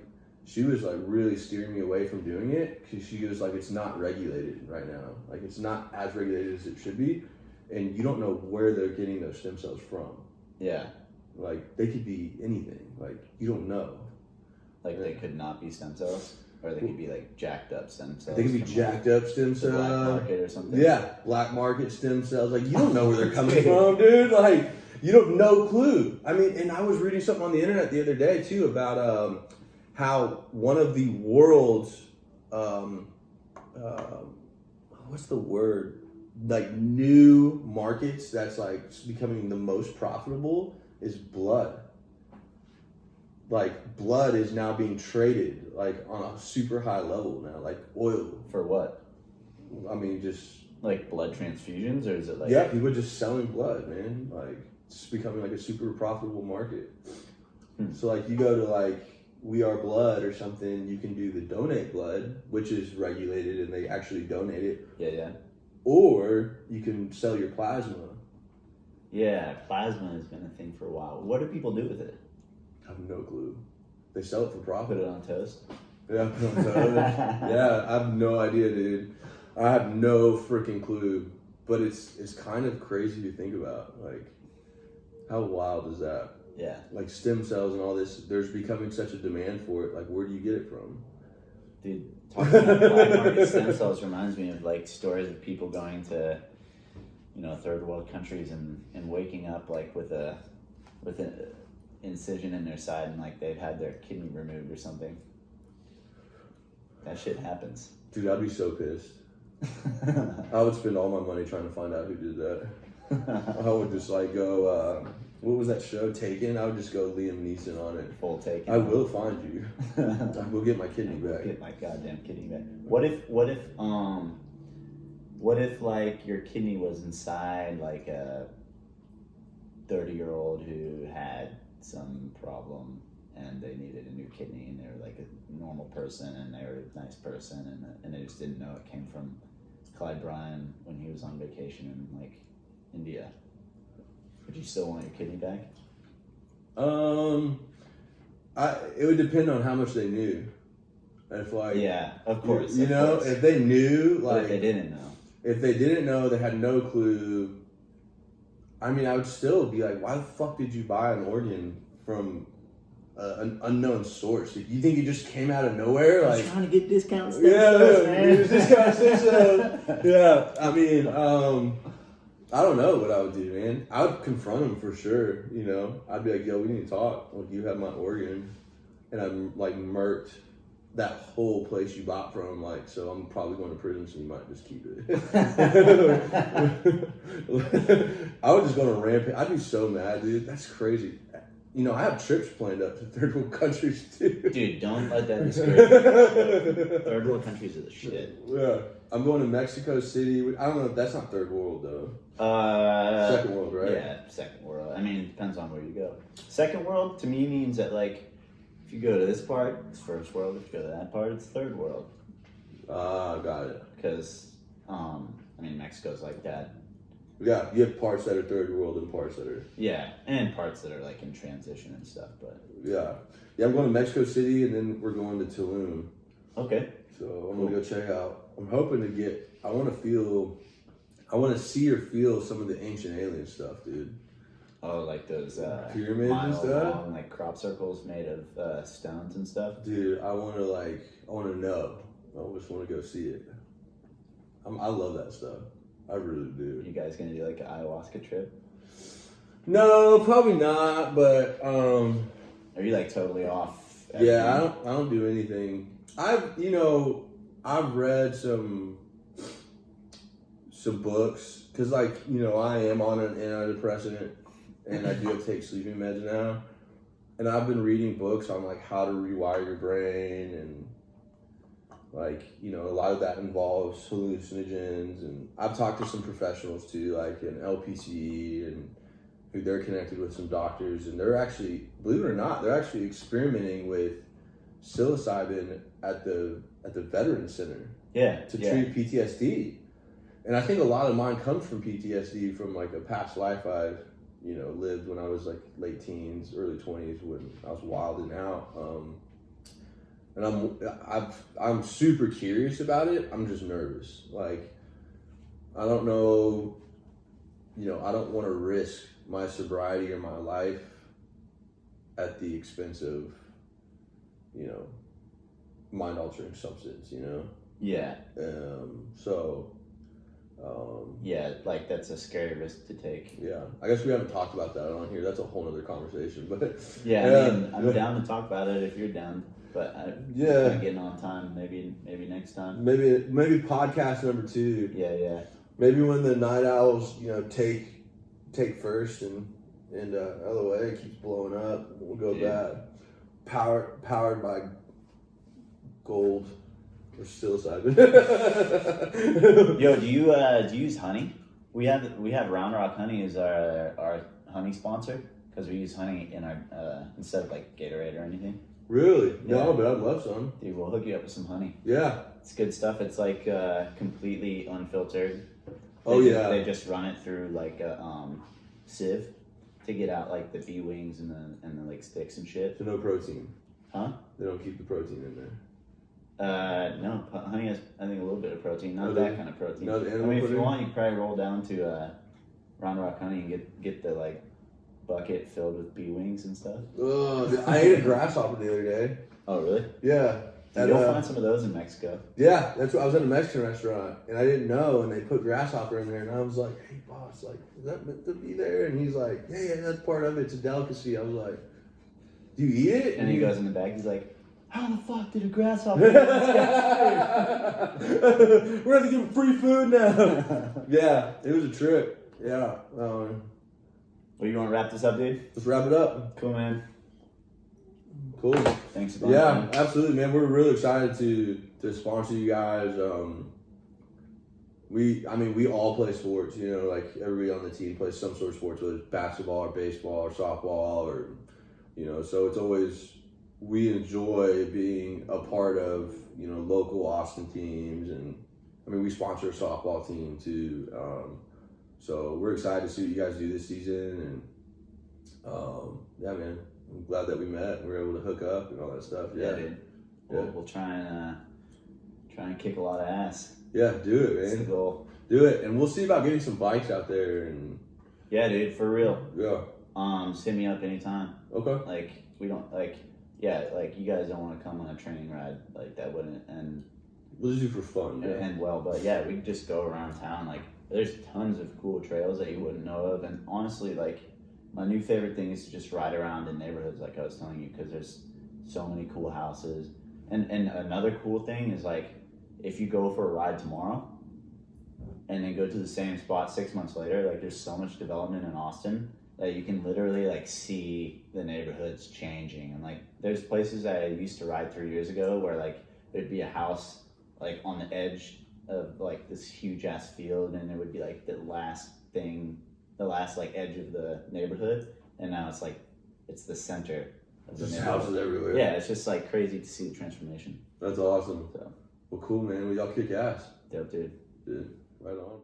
she was like really steering me away from doing it because she was like, it's not regulated right now. Like it's not as regulated as it should be, and you don't know where they're getting those stem cells from. Yeah. Like they could be anything. Like you don't know. Like they could not be stem cells, or they could be like jacked up stem cells. They could be jacked up stem the cells. Black market or something. Yeah, black market stem cells. Like you don't know where they're coming from, dude. Like you don't no clue. I mean, and I was reading something on the internet the other day too about how one of the world's what's the word? Like new markets that's like becoming the most profitable is blood. Like blood is now being traded like on a super high level now, like oil. For what? I mean, just like blood transfusions, or is it like? Yeah, people are just selling blood, man. Like it's becoming like a super profitable market. So like you go to like We Are Blood or something, you can do the donate blood, which is regulated and they actually donate it. Yeah. Or you can sell your plasma. Yeah, plasma has been a thing for a while. What do people do with it? I have no clue. They sell it for profit. Put it on toast? Yeah, put it on toast. Yeah, I have no idea, dude. I have no freaking clue. But it's kind of crazy to think about. Like, how wild is that? Yeah. Like stem cells and all this, there's becoming such a demand for it. Like, where do you get it from? Dude, talking about black market stem cells reminds me of like stories of people going to, third world countries and waking up like with an incision in their side and like they've had their kidney removed or something. That shit happens. Dude, I'd be so pissed. I would spend all my money trying to find out who did that. I would just like go, what was that show, Taken? I would just go Liam Neeson on it. Full Taken. I will find you. I will get my kidney back. Get my goddamn kidney back. What if like your kidney was inside like a 30-year-old who had some problem and they needed a new kidney and they were like a normal person and they were a nice person and they just didn't know it came from Clyde Bryan when he was on vacation in like India? Would you still want your kidney back? It would depend on how much they knew. If like, yeah, of course. You know, if they knew, like, but if they didn't know. If they didn't know, they had no clue. I mean, I would still be like, why the fuck did you buy an organ from an unknown source? You think it just came out of nowhere? Like trying to get discount stem cells, man. Discount stem cells. Yeah, I mean, I don't know what I would do, man. I would confront him for sure. You know, I'd be like, yo, we need to talk. Like, you have my organ, and I'm like murked that whole place you bought from, like, so I'm probably going to prison, so you might just keep it. I would just go on a rampage. I'd be so mad, dude. That's crazy. You know, I have trips planned up to third world countries, too. Dude, don't let that discourage you. Third world countries are the shit. Yeah. I'm going to Mexico City. I don't know if that's not third world, though. Second world, right? Yeah, second world. I mean, it depends on where you go. Second world, to me, means that, like, if you go to this part, it's first world. If you go to that part, it's third world. Got it. Because, I mean, Mexico's like that. Yeah, you have parts that are third world and parts that are... Yeah, and parts that are, like, in transition and stuff, but... Yeah, I'm going to Mexico City, and then we're going to Tulum. Okay. So I'm going to go check out... I'm hoping to get... I want to see or feel some of the ancient alien stuff, dude. Oh, like those pyramids and stuff? Long, like, crop circles made of stones and stuff? Dude, I want to know. I just want to go see it. I love that stuff. I really do. You guys gonna do like an ayahuasca trip? No, probably not. But are you like totally off? Yeah, I don't do anything. I've read some books because I am on an antidepressant and I do have to take sleeping meds now. And I've been reading books on like how to rewire your brain and. Like, a lot of that involves hallucinogens, and I've talked to some professionals too, like an LPC, and who they're connected with some doctors, and they're actually, believe it or not, they're actually experimenting with psilocybin at the Veterans Center. Yeah. To treat PTSD. And I think a lot of mine comes from PTSD from like a past life I've, lived when I was like late teens, early 20s when I was wilding out. and I'm super curious about it. I'm just nervous. Like, I don't know, I don't want to risk my sobriety or my life at the expense of, mind-altering substance, Yeah. Yeah, like that's a scary risk to take. Yeah, I guess we haven't talked about that on here. That's a whole other conversation. But yeah, I mean, I'm down to talk about it if you're down. But I'm getting on time. Maybe next time. Maybe podcast number 2. Yeah. Maybe when the Night Owls, take first and LOA keeps blowing up, we'll go bad. Powered by gold. Or psilocybin. Yo, do you use honey? We have Round Rock Honey as our honey sponsor because we use honey in our instead of like Gatorade or anything. Really? Yeah. No, but I'd love some. Dude, we'll hook you up with some honey. Yeah, it's good stuff. It's like completely unfiltered. They just run it through like a sieve to get out like the bee wings and the like sticks and shit. So no protein. Huh? They don't keep the protein in there. No, honey has, I think, a little bit of protein, not that kind of protein. No, I mean, if you want, you could probably roll down to Round Rock Honey and get the like bucket filled with bee wings and stuff. Oh, I ate a grasshopper the other day. Oh, really? Yeah. You'll find some of those in Mexico. Yeah, that's what I was at a Mexican restaurant and I didn't know, and they put grasshopper in there, and I was like, "Hey, boss, like, is that meant to be there?" And he's like, "Yeah, that's part of it. It's a delicacy." I was like, "Do you eat it?" And he goes in the bag. He's like, "How the fuck did a grasshopper?" We're gonna give him free food now. Yeah, it was a trip. Yeah. Well, you want to wrap this up, dude? Let's wrap it up. Cool, man. Cool. Thanks. Yeah, absolutely, man. We're really excited to sponsor you guys. We all play sports. Like everybody on the team plays some sort of sports, whether it's basketball or baseball or softball or, so it's always. We enjoy being a part of, local Austin teams, and we sponsor a softball team too. So we're excited to see what you guys do this season, and yeah, man, I'm glad that we met and we were able to hook up and all that stuff. Yeah, dude. We'll try and kick a lot of ass. Yeah, do it, man. That's the goal. Do it, and we'll see about getting some bikes out there. And yeah, dude, for real. Yeah. Just hit me up anytime. Okay. Like we don't like. Yeah, like you guys don't want to come on a training ride, like that wouldn't end. We'll just do for fun. Yeah. End well, but yeah, we could just go around town. Like there's tons of cool trails that you wouldn't know of, and honestly, like my new favorite thing is to just ride around in neighborhoods, like I was telling you, because there's so many cool houses. And another cool thing is like if you go for a ride tomorrow, and then go to the same spot 6 months later, like there's so much development in Austin that you can literally like see the neighborhoods changing. And like there's places that I used to ride 3 years ago where like there'd be a house like on the edge of like this huge ass field, and it would be like the last like edge of the neighborhood, and now it's like it's the center of the neighborhood. Houses everywhere. Yeah, it's just like crazy to see the transformation. That's awesome. So well, cool, man. Well, y'all kick ass. dope, dude. Dude, right on.